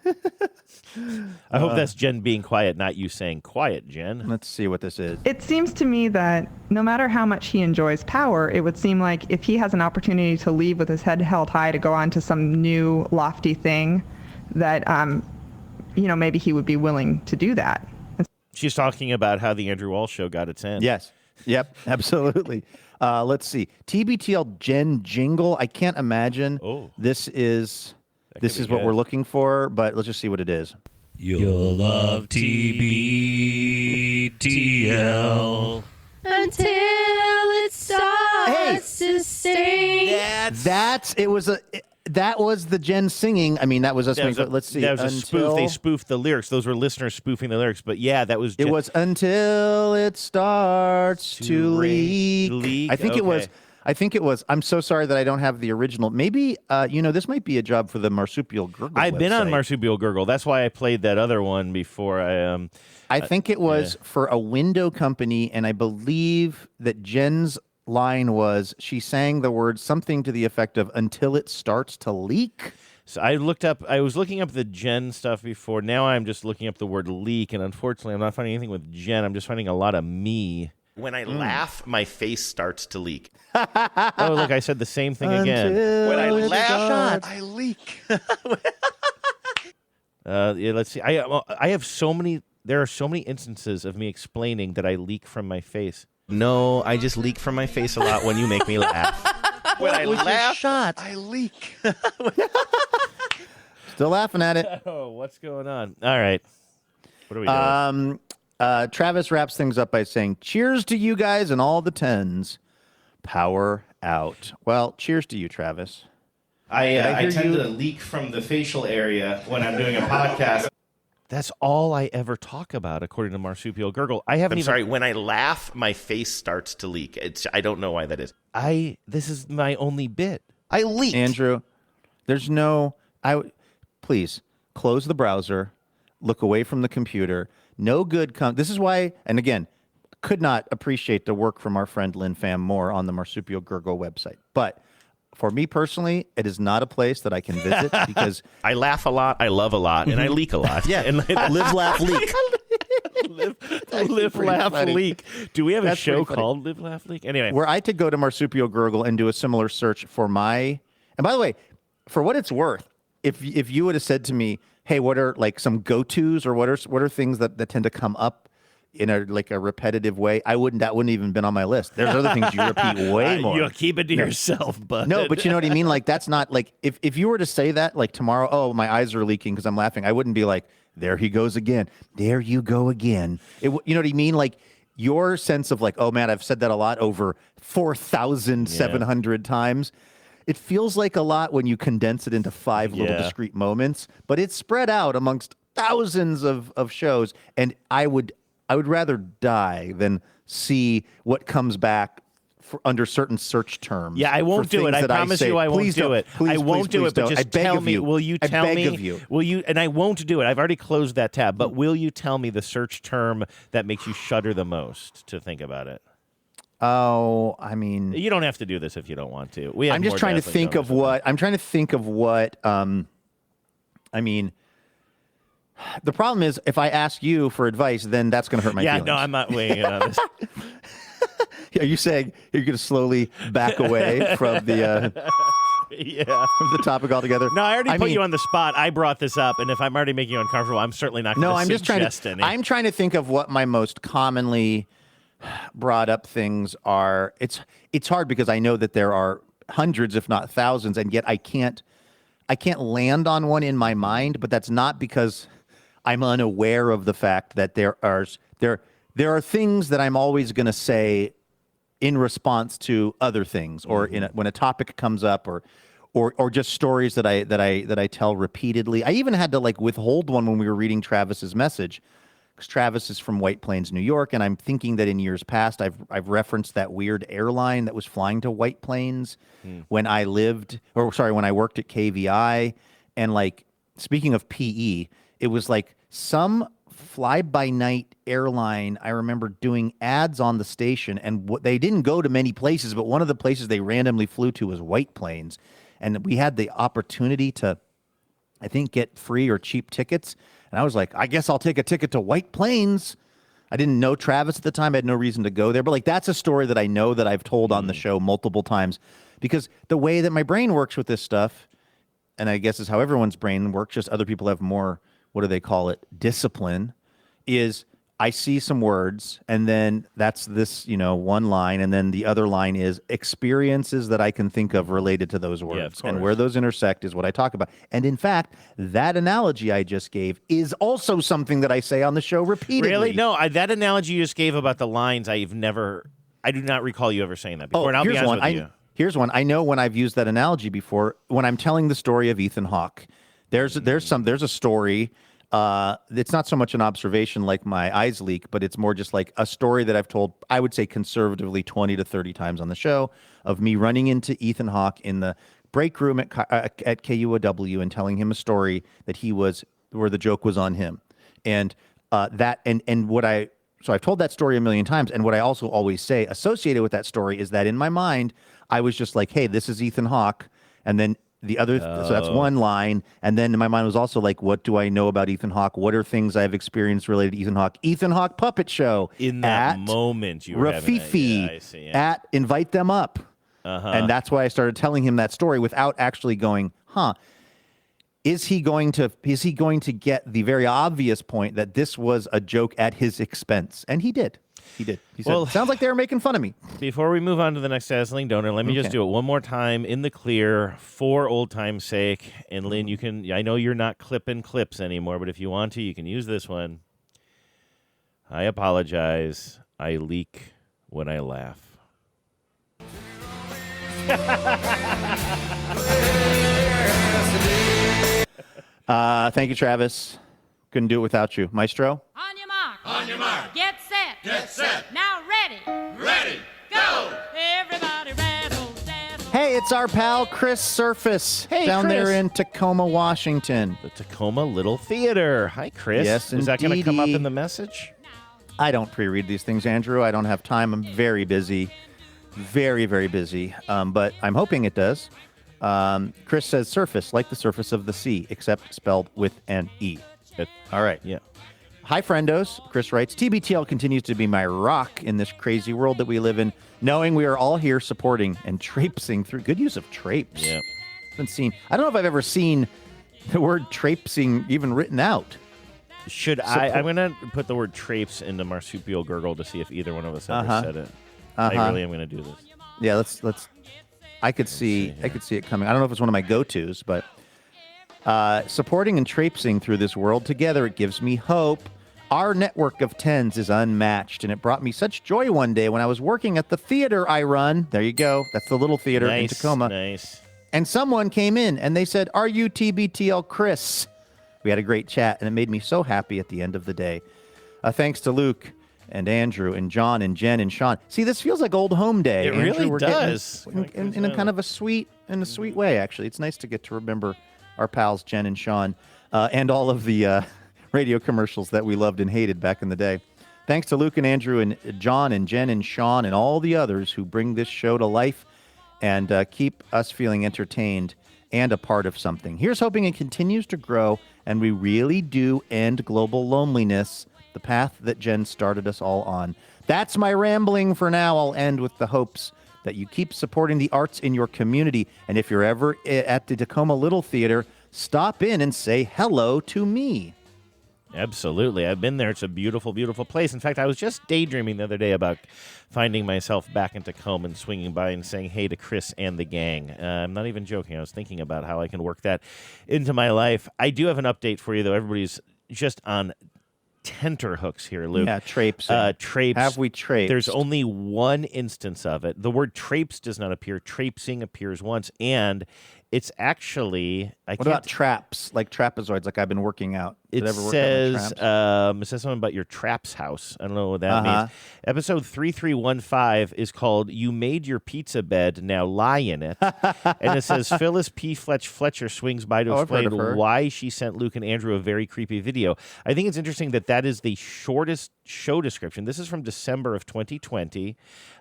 I hope that's Jen being quiet, not you saying quiet, Jen. Let's see what this is. It seems to me that no matter how much he enjoys power, it would seem like if he has an opportunity to leave with his head held high to go on to some new lofty thing, that maybe he would be willing to do that. She's talking about how the Andrew Walsh show got its end. Yes. Yep. Absolutely. Let's see. TBTL Jen jingle. I can't imagine. This is what good. we're looking for, but let's just see what it is. You'll love TBTL. Until it starts to sing. That was the Jen singing. I mean, that was us. Let's see. That was a spoof. They spoofed the lyrics. Those were listeners spoofing the lyrics. But yeah, that was. It was until it starts to leak. I think it was. I'm so sorry that I don't have the original. Maybe this might be a job for the Marsupial Gurgle. I've been on website. Marsupial Gurgle. That's why I played that other one before. I think it was for a window company, and I believe that Jen's line was, she sang the word something to the effect of "until it starts to leak." So I was looking up the Jen stuff before. Now I'm just looking up the word leak, and unfortunately, I'm not finding anything with Jen. I'm just finding a lot of me. When I laugh, my face starts to leak. Oh, look, I said the same thing again. When I laugh, I leak. Let's see. I have so many. There are so many instances of me explaining that I leak from my face. No, I just leak from my face a lot when you make me laugh. When I laugh, I leak. Still laughing at it. Oh, what's going on? All right. What are we doing? Travis wraps things up by saying, cheers to you guys and all the tens. Power out. Well, cheers to you, Travis. I tend to leak from the facial area when I'm doing a podcast. That's all I ever talk about, according to Marsupial Gurgle. I'm sorry, when I laugh, my face starts to leak. I don't know why that is. This is my only bit. I leak. Andrew, please close the browser, look away from the computer. No good this is why, and again, could not appreciate the work from our friend Lynn Pham more on the Marsupial Gurgle website. But for me personally, it is not a place that I can visit because I laugh a lot, I love a lot, and I leak a lot. Yeah, and live, laugh, leak. Live, laugh, funny. leak. Do we have That's a show pretty funny. called Live, Laugh, Leak? Anyway. Where I could go to Marsupial Gurgle and do a similar search for and by the way, for what it's worth, if you would have said to me, hey, what are like some go-tos or what are things that tend to come up in a repetitive way, that wouldn't even been on my list. There's other things you repeat way more. You'll keep it to yourself, bud. No, but you know what I mean? Like, that's not like, if you were to say that, like tomorrow, oh, my eyes are leaking because I'm laughing, I wouldn't be like, there he goes again. There you go again. You know what I mean? Like, your sense of like, oh man, I've said that a lot over 4,700 times. it feels like a lot when you condense it into 5 little discrete moments, but it's spread out amongst thousands of shows, and I would rather die than see what comes back under certain search terms. Yeah, I won't do it. I promise you I won't do it. I won't do it, but just tell me. Will you tell me? I beg of you. Will you? And I won't do it. I've already closed that tab, but will you tell me the search term that makes you shudder the most to think about it? Oh, I mean, you don't have to do this if you don't want to. I'm just trying to think of what. I mean, the problem is if I ask you for advice, then that's going to hurt my feelings. Yeah, no, I'm not weighing in on this. Are you saying you're going to slowly back away from the from the topic altogether? No, I already put you on the spot. I brought this up, and if I'm already making you uncomfortable, I'm certainly not going to suggest any. I'm trying to think of what my most commonly brought up things are. It's hard because I know that there are hundreds, if not thousands, and yet I can't land on one in my mind. But that's not because I'm unaware of the fact that there are things that I'm always going to say in response to other things, or when a topic comes up, or just stories that I tell repeatedly. I even had to withhold one when we were reading Travis's message, because Travis is from White Plains, New York, and I'm thinking that in years past I've referenced that weird airline that was flying to White Plains when I worked at KVI, and speaking of PE, it was some fly-by-night airline. I remember doing ads on the station, and they didn't go to many places, but one of the places they randomly flew to was White Plains, and we had the opportunity to, I think, get free or cheap tickets, and I was like, I guess I'll take a ticket to White Plains. I didn't know Travis at the time. I had no reason to go there, but that's a story that I know that I've told on the show multiple times, because the way that my brain works with this stuff, and I guess is how everyone's brain works, just other people have more, what do they call it, discipline, is I see some words, and then that's this, one line, and then the other line is experiences that I can think of related to those words. And where those intersect is what I talk about. And in fact, that analogy I just gave is also something that I say on the show repeatedly. Really? No, that analogy you just gave about the lines, I do not recall you ever saying that before. And I'll be honest with you. Here's one. I know when I've used that analogy before, when I'm telling the story of Ethan Hawke. There's a story. It's not so much an observation like my eyes leak, but it's more just like a story that I've told, I would say conservatively 20 to 30 times on the show, of me running into Ethan Hawke in the break room at KUOW and telling him a story that where the joke was on him. And so I've told that story a million times. And what I also always say associated with that story is that in my mind, I was just like, hey, this is Ethan Hawke. And then the other, so that's one line. And then in my mind was also like, what do I know about Ethan Hawke? What are things I've experienced related to Ethan Hawke? Ethan Hawke Puppet Show. In that moment, you were Rafifi at Invite Them Up. And that's why I started telling him that story without actually going, is he going to get the very obvious point that this was a joke at his expense? And he did. He did. He said, sounds like they were making fun of me. Before we move on to the next dazzling donor, let me just do it one more time in the clear for old time's sake. And Lynn, I know you're not clipping clips anymore, but if you want to, you can use this one. I apologize. I leak when I laugh. Thank you, Travis. Couldn't do it without you. Maestro? On your mark. On your mark. Get set. Get set. Now ready. Ready. Go. Everybody rattle, daddle. Hey, it's our pal Chris Surface down Chris. there in Tacoma, Washington. The Tacoma Little Theater. Hi, Chris. Yes, Is that going to come up in the message? I don't pre-read these things, Andrew. I don't have time. I'm very busy. Very, very busy. But I'm hoping it does. Chris says surface, like the surface of the sea, except spelled with an E. All right. Yeah. Hi, friendos. Chris writes, TBTL continues to be my rock in this crazy world that we live in, knowing we are all here supporting and traipsing through. Good use of traipse. Yeah. I don't know if I've ever seen the word traipsing even written out. I'm going to put the word traipse into marsupial gurgle to see if either one of us ever said it. I really am going to do this. Yeah, let's. I could see it coming. I don't know if it's one of my go-tos, but supporting and traipsing through this world together, it gives me hope. Our network of tens is unmatched, and it brought me such joy one day when I was working at the theater I run. There you go. That's the little theater in Tacoma. Nice. And someone came in and they said, "Are you TBTL Chris?" We had a great chat, and it made me so happy at the end of the day. Thanks to Luke and Andrew and John and Jen and Sean. See, this feels like old home day. It Andrew, really we're does. in a kind of a sweet way, actually. It's nice to get to remember our pals Jen and Sean and all of the radio commercials that we loved and hated back in the day. Thanks to Luke and Andrew and John and Jen and Sean and all the others who bring this show to life and keep us feeling entertained and a part of something. Here's hoping it continues to grow and we really do end global loneliness, the path that Jen started us all on. That's my rambling for now. I'll end with the hopes that you keep supporting the arts in your community. And if you're ever at the Tacoma Little Theater, stop in and say hello to me. Absolutely. I've been there. It's a beautiful, beautiful place. In fact, I was just daydreaming the other day about finding myself back in Tacoma and swinging by and saying hey to Chris and the gang. I'm not even joking. I was thinking about how I can work that into my life. I do have an update for you, though. Everybody's just on tenterhooks here, Luke. Yeah, traipsing. Traipse. Have we traipsed? There's only one instance of it. The word traipse does not appear. Traipsing appears once, and it's actually... What about traps, like trapezoids, like I've been working out? It says something about your traps house. I don't know what that means. Episode 3315 is called "You Made Your Pizza Bed, Now Lie in It." And it says Phyllis P. Fletcher swings by to explain why she sent Luke and Andrew a very creepy video. I think it's interesting that is the shortest show description. This is from December of 2020.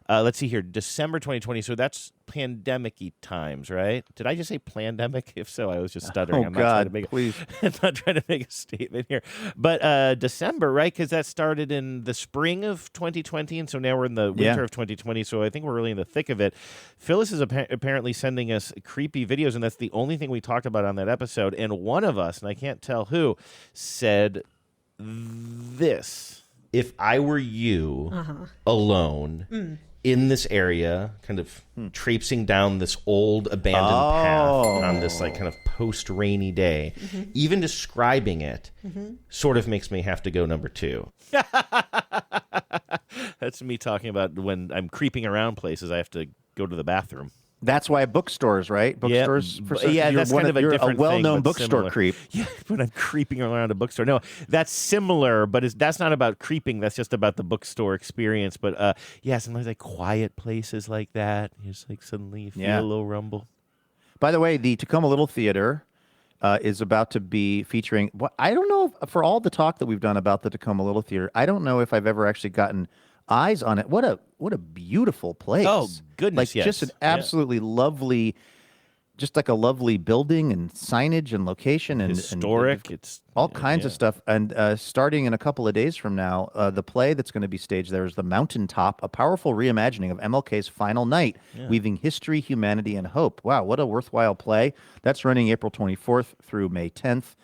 Let's see here, December 2020. So that's pandemic-y times, right? Did I just say plandemic? If so, I was just stuttering. I'm not trying to make a statement here. But December, right? Because that started in the spring of 2020, and so now we're in the winter of 2020, so I think we're really in the thick of it. Phyllis is apparently sending us creepy videos, and that's the only thing we talked about on that episode. And one of us, and I can't tell who, said this. If I were you alone in this area, kind of traipsing down this old abandoned path on this like kind of post-rainy day, even describing it sort of makes me have to go number 2. That's me talking about when I'm creeping around places, I have to go to the bathroom. That's why bookstores, right? Bookstores. That's kind of a different well-known thing, bookstore similar. creep. Yeah, when I'm creeping around a bookstore. No, that's similar, but that's not about creeping. That's just about the bookstore experience. But sometimes like quiet places like that, you just like suddenly you feel a little rumble. By the way, the Tacoma Little Theater is about to be featuring. I don't know for all the talk that we've done about the Tacoma Little Theater. I don't know if I've ever actually gotten eyes on it. What a beautiful place. Oh, goodness, like just an absolutely lovely, just like a lovely building and signage and location and historic. And it's all kinds of stuff. And starting in a couple of days from now, the play that's going to be staged there is The Mountaintop, a powerful reimagining of MLK's final night, weaving history, humanity, and hope. Wow, what a worthwhile play. That's running April 24th through May 10th.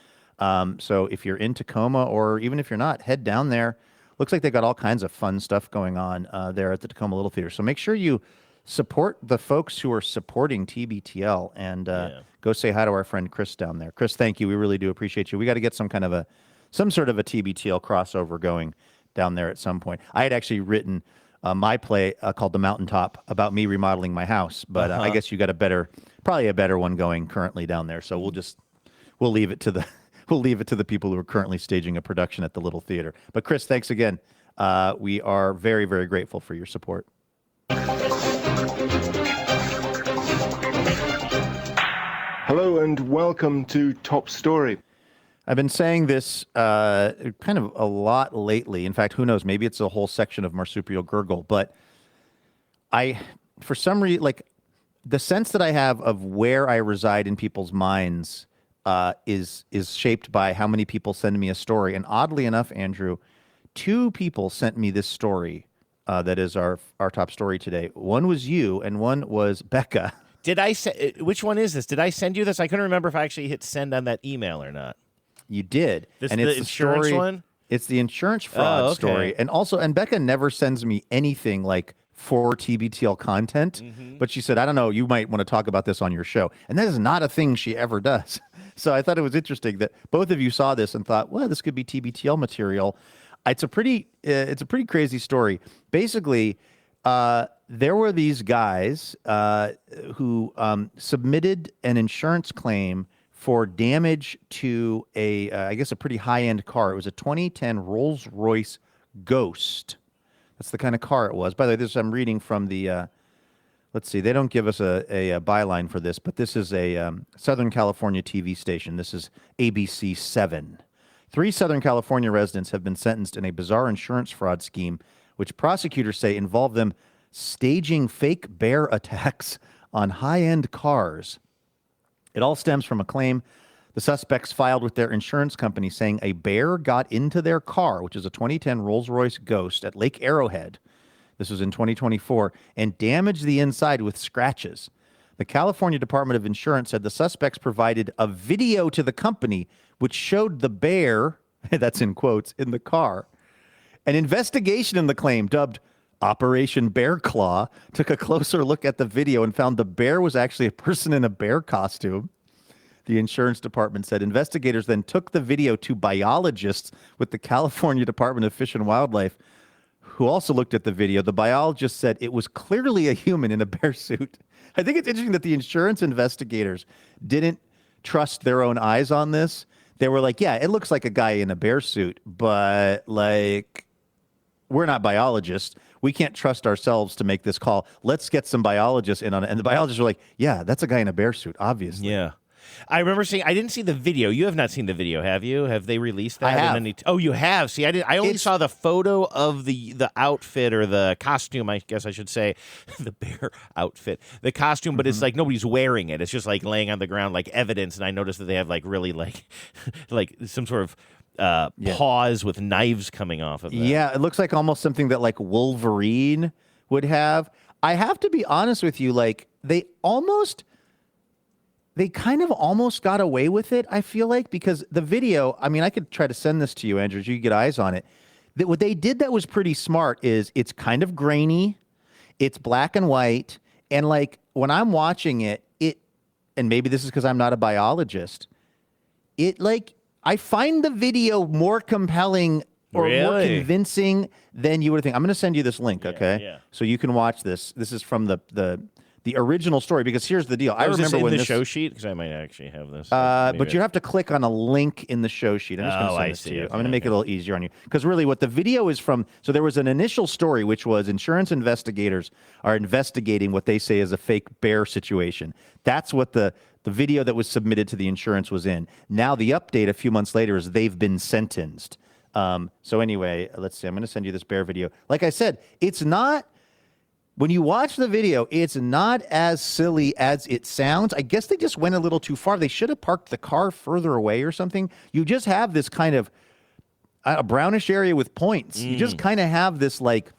So if you're in Tacoma, or even if you're not, head down there. Looks like they got all kinds of fun stuff going on there at the Tacoma Little Theater. So make sure you support the folks who are supporting TBTL and go say hi to our friend Chris down there. Chris, thank you. We really do appreciate you. We got to get some sort of a TBTL crossover going down there at some point. I had actually written my play called The Mountaintop about me remodeling my house, but I guess you got probably a better one going currently down there. So we'll leave it to the. We'll leave it to the people who are currently staging a production at the Little Theater. But Chris, thanks again. We are very, very grateful for your support. Hello and welcome to Top Story. I've been saying this kind of a lot lately. In fact, who knows? Maybe it's a whole section of Marsupial Gurgle. But for some reason, like the sense that I have of where I reside in people's minds is shaped by how many people send me a story. And oddly enough, Andrew, 2 people sent me this story that is our top story today. One was you, and one was Becca. Did I which one is this? Did I send you this? I couldn't remember if I actually hit send on that email or not. You did. This and is it's the insurance one? It's the insurance fraud story. And Becca never sends me anything like for TBTL content, but she said, I don't know, you might want to talk about this on your show. And that is not a thing she ever does. So I thought it was interesting that both of you saw this and thought, well, this could be TBTL material. It's a pretty crazy story. Basically, there were these guys who submitted an insurance claim for damage to I guess, a pretty high-end car. It was a 2010 Rolls-Royce Ghost. That's the kind of car it was. By the way, this I'm reading from the, let's see, they don't give us a byline for this, but this is a Southern California TV station. This is ABC 7. 3 Southern California residents have been sentenced in a bizarre insurance fraud scheme, which prosecutors say involved them staging fake bear attacks on high-end cars. It all stems from a claim the suspects filed with their insurance company saying a bear got into their car, which is a 2010 Rolls-Royce Ghost at Lake Arrowhead. This was in 2024, and damaged the inside with scratches. The California Department of Insurance said the suspects provided a video to the company which showed the bear, that's in quotes, in the car. An investigation in the claim, dubbed Operation Bear Claw, took a closer look at the video and found the bear was actually a person in a bear costume. The insurance department said investigators then took the video to biologists with the California Department of Fish and Wildlife, who also looked at the video. The biologist said it was clearly a human in a bear suit. I think it's interesting that the insurance investigators didn't trust their own eyes on this. They were like, yeah, it looks like a guy in a bear suit, but like, we're not biologists. We can't trust ourselves to make this call. Let's get some biologists in on it. And the biologists were like, yeah, that's a guy in a bear suit, obviously. Yeah. I remember seeing. I didn't see the video. You have not seen the video, have you? Have they released that? I have. Oh, you have. See, I did. I only saw the photo of the outfit or the costume. I guess I should say, the bear outfit, the costume. But it's like nobody's wearing it. It's just like laying on the ground like evidence. And I noticed that they have like really like some sort of paws with knives coming off of it. Yeah, it looks like almost something that like Wolverine would have. I have to be honest with you, like they kind of almost got away with it, I feel like, because the video, I mean, I could try to send this to you, Andrew, so you get eyes on it. What they did that was pretty smart is it's kind of grainy, it's black and white, and like when I'm watching it, and maybe this is because I'm not a biologist, I find the video more compelling or more convincing than you would think. I'm going to send you this link, okay? Yeah. So you can watch this. This is from the original story, because here's the deal. I remember when the show sheet, because I might actually have this. But you have to click on a link in the show sheet. I'm just going to send this to you. I'm going to make it a little easier on you, because really what the video is from. So there was an initial story, which was insurance investigators are investigating what they say is a fake bear situation. That's what the video that was submitted to the insurance was in. Now the update a few months later is they've been sentenced. So anyway, let's see. I'm going to send you this bear video. Like I said, it's not. When you watch the video, it's not as silly as it sounds. I guess they just went a little too far. They should have parked the car further away or something. You just have this kind of a brownish area with points. You just kind of have this like,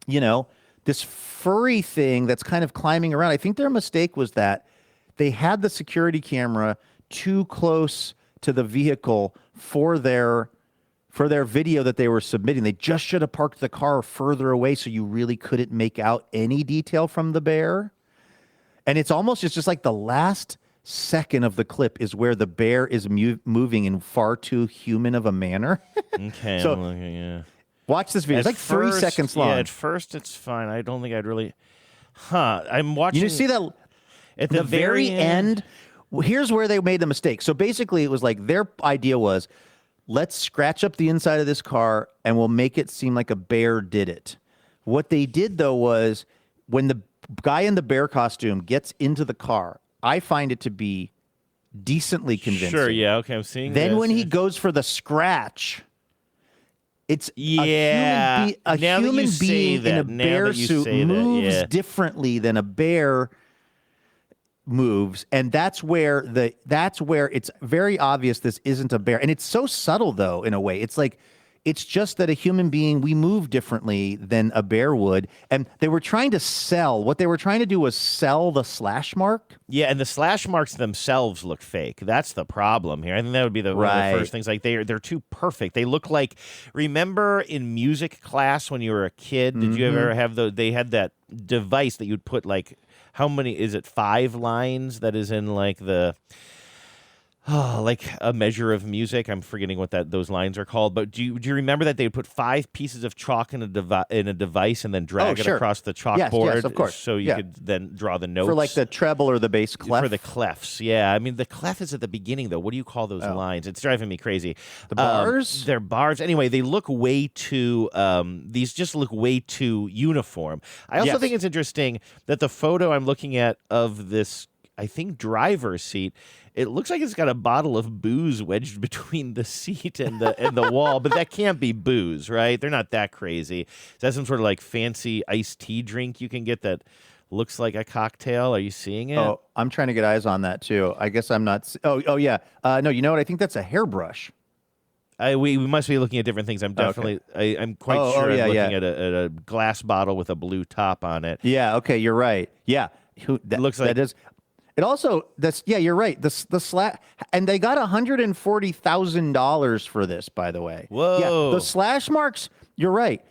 this furry thing that's kind of climbing around. I think their mistake was that they had the security camera too close to the vehicle for their video that they were submitting. They just should have parked the car further away so you really couldn't make out any detail from the bear. And it's just like the last second of the clip is where the bear is moving in far too human of a manner. Okay, so I'm looking, yeah. Watch this video. It's like 3 seconds long. Yeah, at first it's fine. I don't think I'd really... I'm watching... You see that at the very end? Here's where they made the mistake. So basically it was like their idea was, let's scratch up the inside of this car and we'll make it seem like a bear did it. What they did, though, was when the guy in the bear costume gets into the car, I find it to be decently convincing. Sure, yeah, okay, I'm seeing Then this. when he goes for the scratch, it's a human being in a bear suit moves differently than a bear moves, and that's where it's very obvious this isn't a bear. And it's so subtle, though, in a way. It's like it's just that a human being, we move differently than a bear would. And they were trying to sell, what they were trying to do was sell the slash mark. Yeah, and the slash marks themselves look fake. That's the problem here. I think that would be one of the first things. Like they're too perfect. They look like, remember in music class when you were a kid, did you ever have they had that device that you'd put like, how many, is it 5 lines that is in like the, like a measure of music. I'm forgetting what those lines are called. But do you remember that they would put 5 pieces of chalk in a device and then drag it across the chalkboard? Yes, of course. So you could then draw the notes for like the treble or the bass clef. For the clefs, yeah. I mean, the clef is at the beginning, though. What do you call those lines? It's driving me crazy. The bars? They're bars. Anyway, they look way too. These just look way too uniform. I also think it's interesting that the photo I'm looking at of this, I think, driver's seat. It looks like it's got a bottle of booze wedged between the seat and the wall, but that can't be booze, right? They're not that crazy. Is that some sort of like fancy iced tea drink you can get that looks like a cocktail? Are you seeing it? Oh, I'm trying to get eyes on that too. I guess I'm not. Oh yeah. No, you know what? I think that's a hairbrush. We must be looking at different things. I'm definitely. Okay. I'm quite sure I'm looking at a glass bottle with a blue top on it. Yeah. Okay. You're right. Yeah. That looks like that is. It also you're right. The and they got $140,000 for this, by the way. Whoa. Yeah, those slash marks, you're right.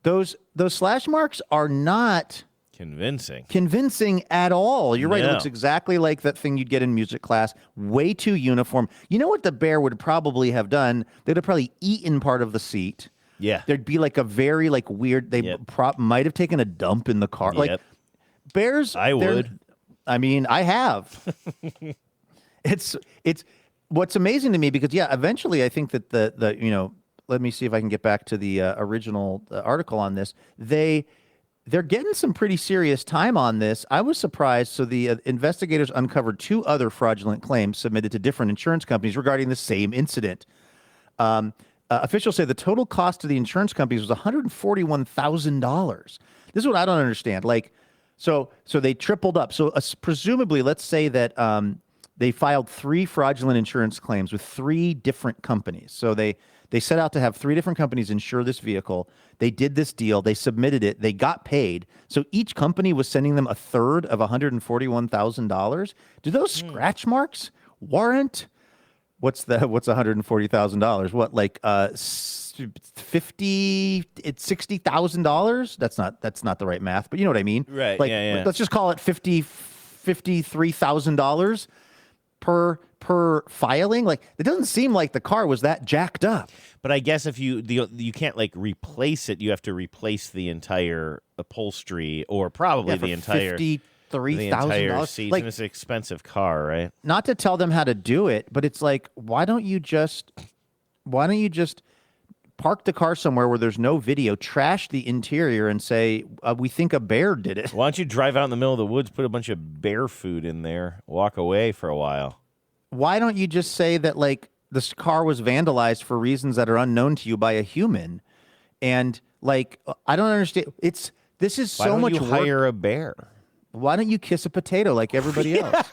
Those slash marks are not convincing at all. You're right. It looks exactly like that thing you'd get in music class. Way too uniform. You know what the bear would probably have done? They'd have probably eaten part of the seat. Yeah. There'd be like a very weird. They might have taken a dump in the car. Like bears. I would. I mean, I have. It's what's amazing to me because eventually I think that the let me see if I can get back to the original article on this. They're getting some pretty serious time on this. I was surprised. So the investigators uncovered 2 other fraudulent claims submitted to different insurance companies regarding the same incident. Officials say the total cost to the insurance companies was $141,000. This is what I don't understand. So they tripled up. So presumably, let's say that they filed 3 fraudulent insurance claims with 3 different companies. So they set out to have 3 different companies insure this vehicle. They did this deal. They submitted it. They got paid. So each company was sending them a third of $141,000. Do those scratch marks warrant? What's $140,000? What, like $60,000? That's not the right math, but you know what I mean, right? Let's just call it $53,000 per filing. Like, it doesn't seem like the car was that jacked up. But I guess if you can't replace it, you have to replace the entire upholstery or probably the entire $53,000 seat. And it's an expensive car, right? Not to tell them how to do it, but it's like, why don't you just park the car somewhere where there's no video, trash the interior, and say, we think a bear did it? Why don't you drive out in the middle of the woods, put a bunch of bear food in there, walk away for a while? Why don't you just say that, this car was vandalized for reasons that are unknown to you by a human? And, I don't understand. This is so much work. Why don't you hire a bear? Why don't you kiss a potato like everybody else?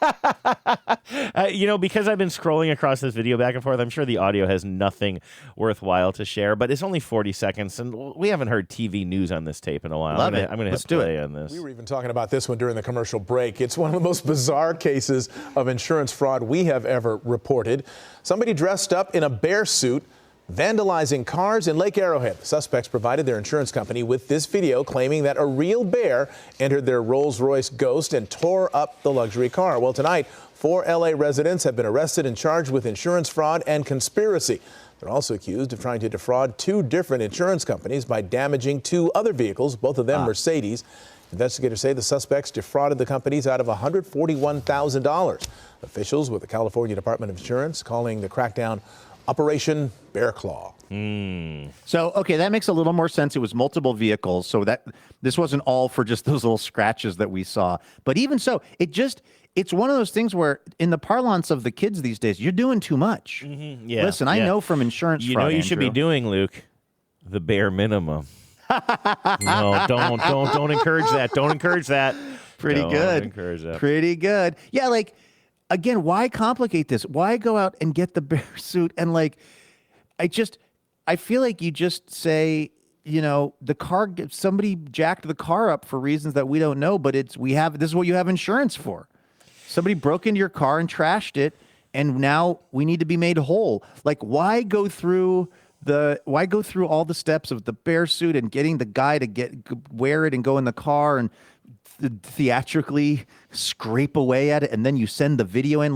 Because I've been scrolling across this video back and forth, I'm sure the audio has nothing worthwhile to share, but it's only 40 seconds, and we haven't heard TV news on this tape in a while. I'm going to hit play on this. We were even talking about this one during the commercial break. It's one of the most bizarre cases of insurance fraud we have ever reported. Somebody dressed up in a bear suit vandalizing cars in Lake Arrowhead. The suspects provided their insurance company with this video claiming that a real bear entered their Rolls-Royce Ghost and tore up the luxury car. Well, tonight, 4 L.A. residents have been arrested and charged with insurance fraud and conspiracy. They're also accused of trying to defraud 2 different insurance companies by damaging 2 other vehicles, both of them Mercedes. Investigators say the suspects defrauded the companies out of $141,000. Officials with the California Department of Insurance calling the crackdown Operation Bear Claw. So, okay, that makes a little more sense. It was multiple vehicles, so that this wasn't all for just those little scratches that we saw. But even so, it's one of those things where, in the parlance of the kids these days, you're doing too much. Yeah, listen, I know from insurance fraud, you know you should be doing, Luke, the bare minimum. No, don't encourage that. Don't encourage that. Pretty good. Encourage that. Pretty good. Yeah, again, why complicate this? Why go out and get the bear suit? And I feel like you just say, the car, somebody jacked the car up for reasons that we don't know, but this is what you have insurance for. Somebody broke into your car and trashed it, and now we need to be made whole. Why go through all the steps of the bear suit and getting the guy to wear it and go in the car and theatrically scrape away at it, and then you send the video in?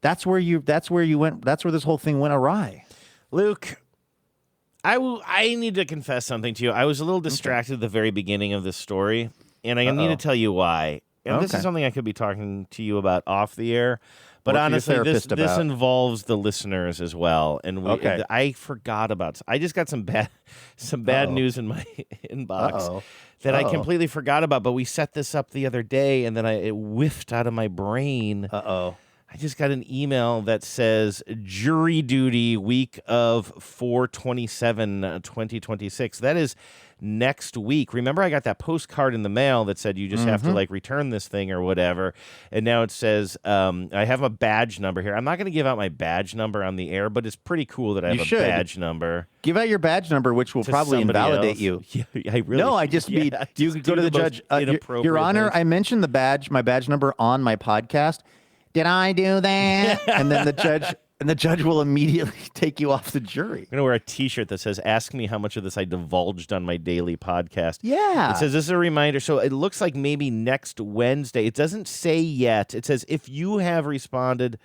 That's where you went. That's where this whole thing went awry. Luke, I need to confess something to you. I was a little distracted at the very beginning of this story, and I need to tell you why. And this is something I could be talking to you about off the air. But honestly, this involves the listeners as well. And I forgot about. I just got some bad news in my inbox that I completely forgot about. But we set this up the other day, and then it whiffed out of my brain. I just got an email that says jury duty week of 4/27/2026. That is next week. Remember, I got that postcard in the mail that said you just have to like return this thing or whatever. And now it says I have a badge number here. I'm not going to give out my badge number on the air, but it's pretty cool that I have a badge number. Give out your badge number, which will probably invalidate you. Yeah, I really. No, I just mean you can go to the judge. Your Honor, I mentioned my badge number on my podcast. Did I do that? And then the judge will immediately take you off the jury. I'm going to wear a T-shirt that says, ask me how much of this I divulged on my daily podcast. Yeah. It says, this is a reminder. So it looks like maybe next Wednesday. It doesn't say yet. It says, if you have responded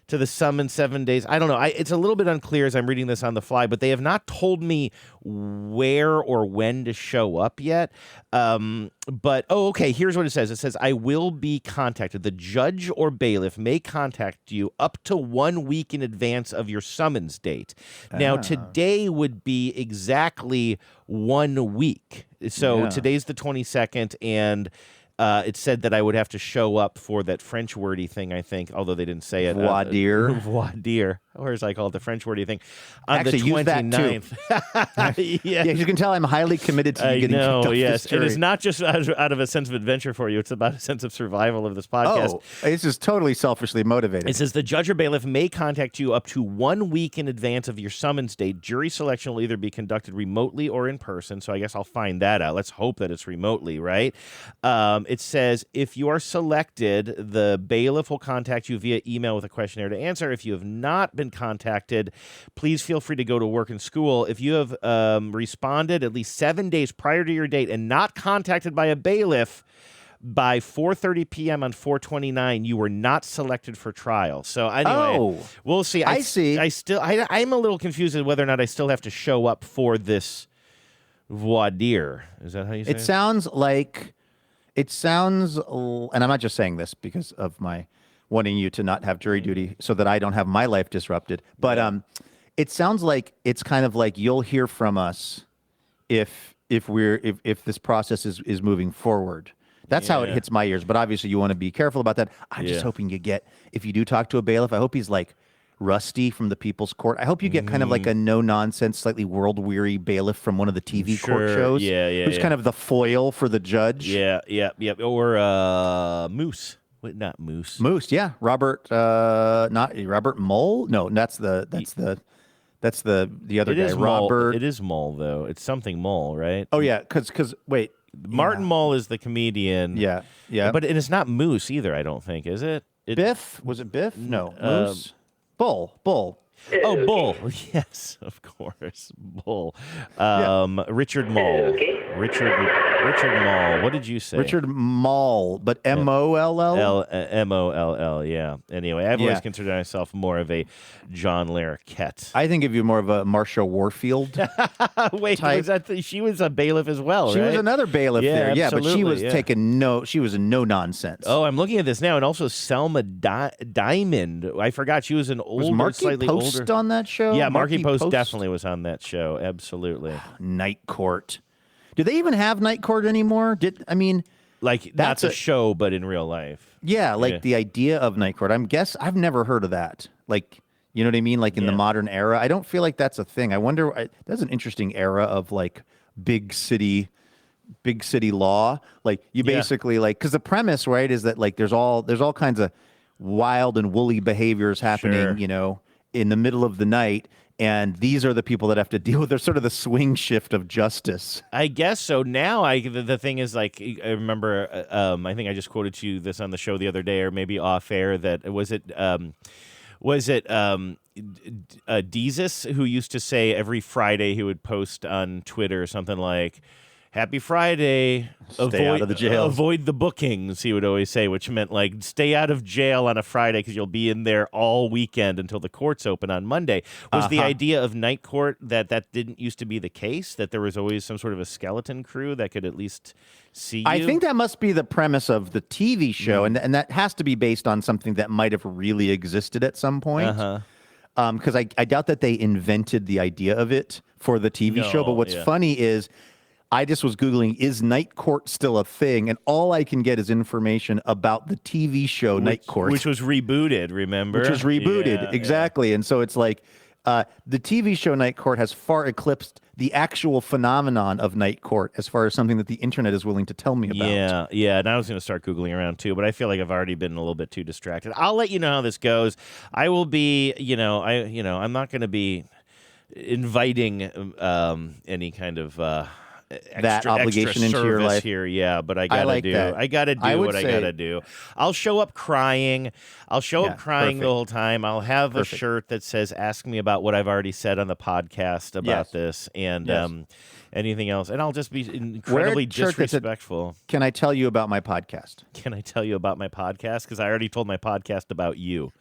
to the summons 7 days. I don't know. It's a little bit unclear as I'm reading this on the fly, but they have not told me where or when to show up yet. Okay, here's what it says. It says, I will be contacted. The judge or bailiff may contact you up to 1 week in advance of your summons date. Now, today would be exactly 1 week. So today's the 22nd, and it said that I would have to show up for that French wordy thing, I think, although they didn't say it. Voir dire. Voir dire. Or as I call it, the French wordy thing. On Actually, the 29th. Yeah, you can tell I'm highly committed to you getting kicked off this jury. And it's not just out of a sense of adventure for you. It's about a sense of survival of this podcast. Oh, it's just totally selfishly motivated. It says the judge or bailiff may contact you up to 1 week in advance of your summons date. Jury selection will either be conducted remotely or in person, so I guess I'll find that out. Let's hope that it's remotely, right? It says if you are selected, the bailiff will contact you via email with a questionnaire to answer. If you have not been contacted, please feel free to go to work and school. If you have responded at least 7 days prior to your date and not contacted by a bailiff by 4:30 p.m. on 4/29, you were not selected for trial. So anyway, we'll see. I see. I'm a little confused as whether or not I still have to show up for this voir dire. Is that how you say it? It sounds like. It sounds, and I'm not just saying this because of my wanting you to not have jury duty so that I don't have my life disrupted, but it sounds like it's kind of like you'll hear from us if this process is moving forward. That's how it hits my ears, but obviously you want to be careful about that. I'm just hoping if you do talk to a bailiff, I hope he's like Rusty from the People's Court. I hope you get kind of like a no-nonsense, slightly world-weary bailiff from one of the TV court shows. Who's kind of the foil for the judge. Yeah. Or Moose. Wait, not Moose. Moose, yeah. Robert, not Robert Mole? No, that's the other guy. Robert. It is Mole, though. It's something Mole, right? Oh, yeah, because wait. Martin Mull is the comedian. Yeah. But it's not Moose either, I don't think, is it? Biff? Was it Biff? No. Moose? Bull. Oh, Bull. Yes, of course. Bull. Richard Moll. Richard Moll. What did you say? Richard Moll, but M-O-L-L? M-O-L-L, yeah. Anyway, I've always considered myself more of a John Larroquette. I think of you more of a Marcia Warfield. Wait, she was a bailiff as well, She right? was another bailiff there, but she was she was a no-nonsense. Oh, I'm looking at this now, and also Selma Diamond. I forgot she was an older, slightly older. Was Marky Post on that show? Yeah, Marky Post definitely was on that show, absolutely. Night Court. Do they even have Night Court anymore? That's a show, but in real life. Yeah, the idea of Night Court. I've never heard of that. Like, you know what I mean? Like in the modern era, I don't feel like that's a thing. I wonder. That's an interesting era of like big city law. Like you basically because the premise, right, is that like there's all kinds of wild and woolly behaviors happening, in the middle of the night. And these are the people that have to deal with. They're sort of the swing shift of justice. I guess so. Now, the thing is, like, I remember, I think I just quoted you this on the show the other day, or maybe off air. That was it Deezus, who used to say every Friday he would post on Twitter something like, Happy Friday. Stay out of the jail. Avoid the bookings, he would always say, which meant like stay out of jail on a Friday because you'll be in there all weekend until the courts open on Monday. Was the idea of night court that didn't used to be the case, that there was always some sort of a skeleton crew that could at least see you? I think that must be the premise of the TV show, and that has to be based on something that might have really existed at some point. Because I doubt that they invented the idea of it for the TV show. But what's funny is I just was Googling, is night court still a thing? And all I can get is information about the TV show Night Court. Which was rebooted, remember? Which was rebooted, exactly. And so it's like the TV show Night Court has far eclipsed the actual phenomenon of night court as far as something that the internet is willing to tell me about. Yeah. And I was going to start Googling around too, but I feel like I've already been a little bit too distracted. I'll let you know how this goes. I will be, I'm not going to be inviting any kind of that obligation into your life here, but I gotta do what I gotta do. I'll show up crying. The whole time. I'll have a shirt that says "Ask me about what I've already said on the podcast about this," and anything else, and I'll just be incredibly disrespectful. Can I tell you about my podcast? Because I already told my podcast about you.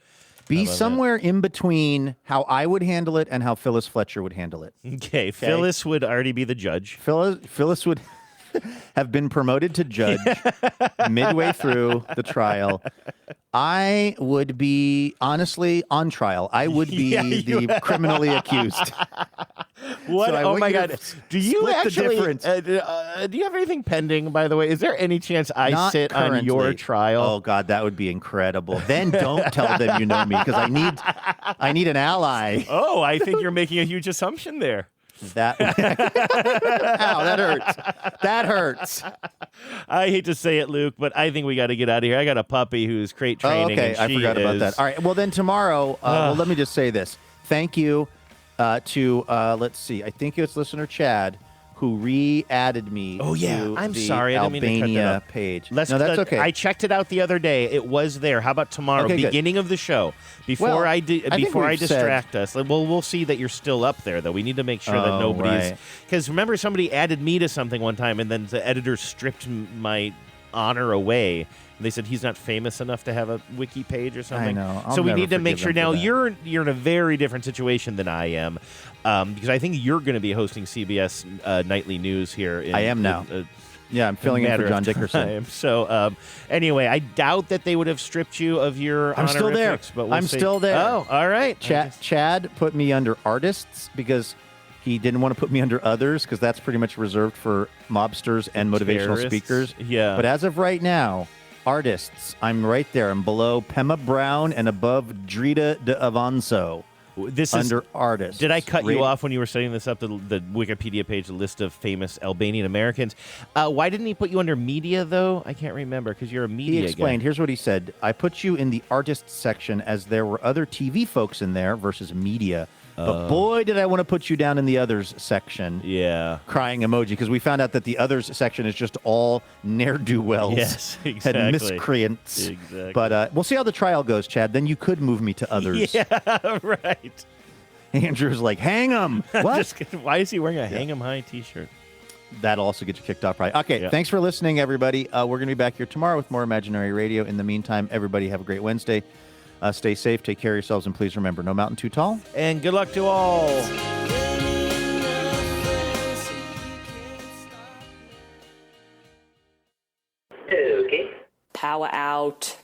Be somewhere in between how I would handle it and how Phyllis Fletcher would handle it. Okay. Phyllis would already be the judge. Phyllis would have been promoted to judge midway through the trial. I would be, honestly, on trial. I would be the criminally accused. What? So oh my God! Do you actually? Do you have anything pending? By the way, is there any chance I sit on your trial? Oh God, that would be incredible. Then don't tell them you know me because I need an ally. Oh, I think you're making a huge assumption there. Ow, that hurts. That hurts. I hate to say it, Luke, but I think we got to get out of here. I got a puppy who's crate training. Okay, I forgot about that. All right, well then tomorrow, let me just say this. Thank you to, let's see, I think it's listener Chad who re-added me to I'm the sorry, I didn't mean to cut that Albania up. page. No, that's okay. I checked it out the other day. It was there. How about tomorrow, Okay, good. beginning of the show, before I distract us? Well, we'll see that you're still up there, though. We need to make sure that nobody's... Because remember, somebody added me to something one time, and then the editor stripped my honor away. They said he's not famous enough to have a wiki page or something. I know. I'll so we never need to make forgive sure. them for Now you're in a very different situation than I am, because I think you're going to be hosting CBS Nightly News here. I am now. Yeah, I'm filling in for John Dickerson. So anyway, I doubt that they would have stripped you of your I'm still there. But I'm still there. Oh, all right. Chad put me under artists because he didn't want to put me under others because that's pretty much reserved for mobsters and motivational speakers. Yeah. But as of right now, artists, I'm right there. I'm below Pema Brown and above Drita de Avanzo. This under is, artists. Did I cut you off when you were setting this up, the Wikipedia page, the list of famous Albanian-Americans? Why didn't he put you under media, though? I can't remember, because you're a media He explained. guy. Here's what he said. I put you in the artists section as there were other TV folks in there versus media. But boy, did I want to put you down in the others section. Yeah. Crying emoji, because we found out that the others section is just all ne'er-do-wells. Yes, exactly. And miscreants. Exactly. But we'll see how the trial goes, Chad. Then you could move me to others. Yeah, right. Andrew's like, hang him. What? Why is he wearing a hang 'em high t-shirt? That'll also get you kicked off, right? Okay, Thanks for listening, everybody. We're going to be back here tomorrow with more Imaginary Radio. In the meantime, everybody have a great Wednesday. Stay safe, take care of yourselves, and please remember, no mountain too tall. And good luck to all. Okay. Power out.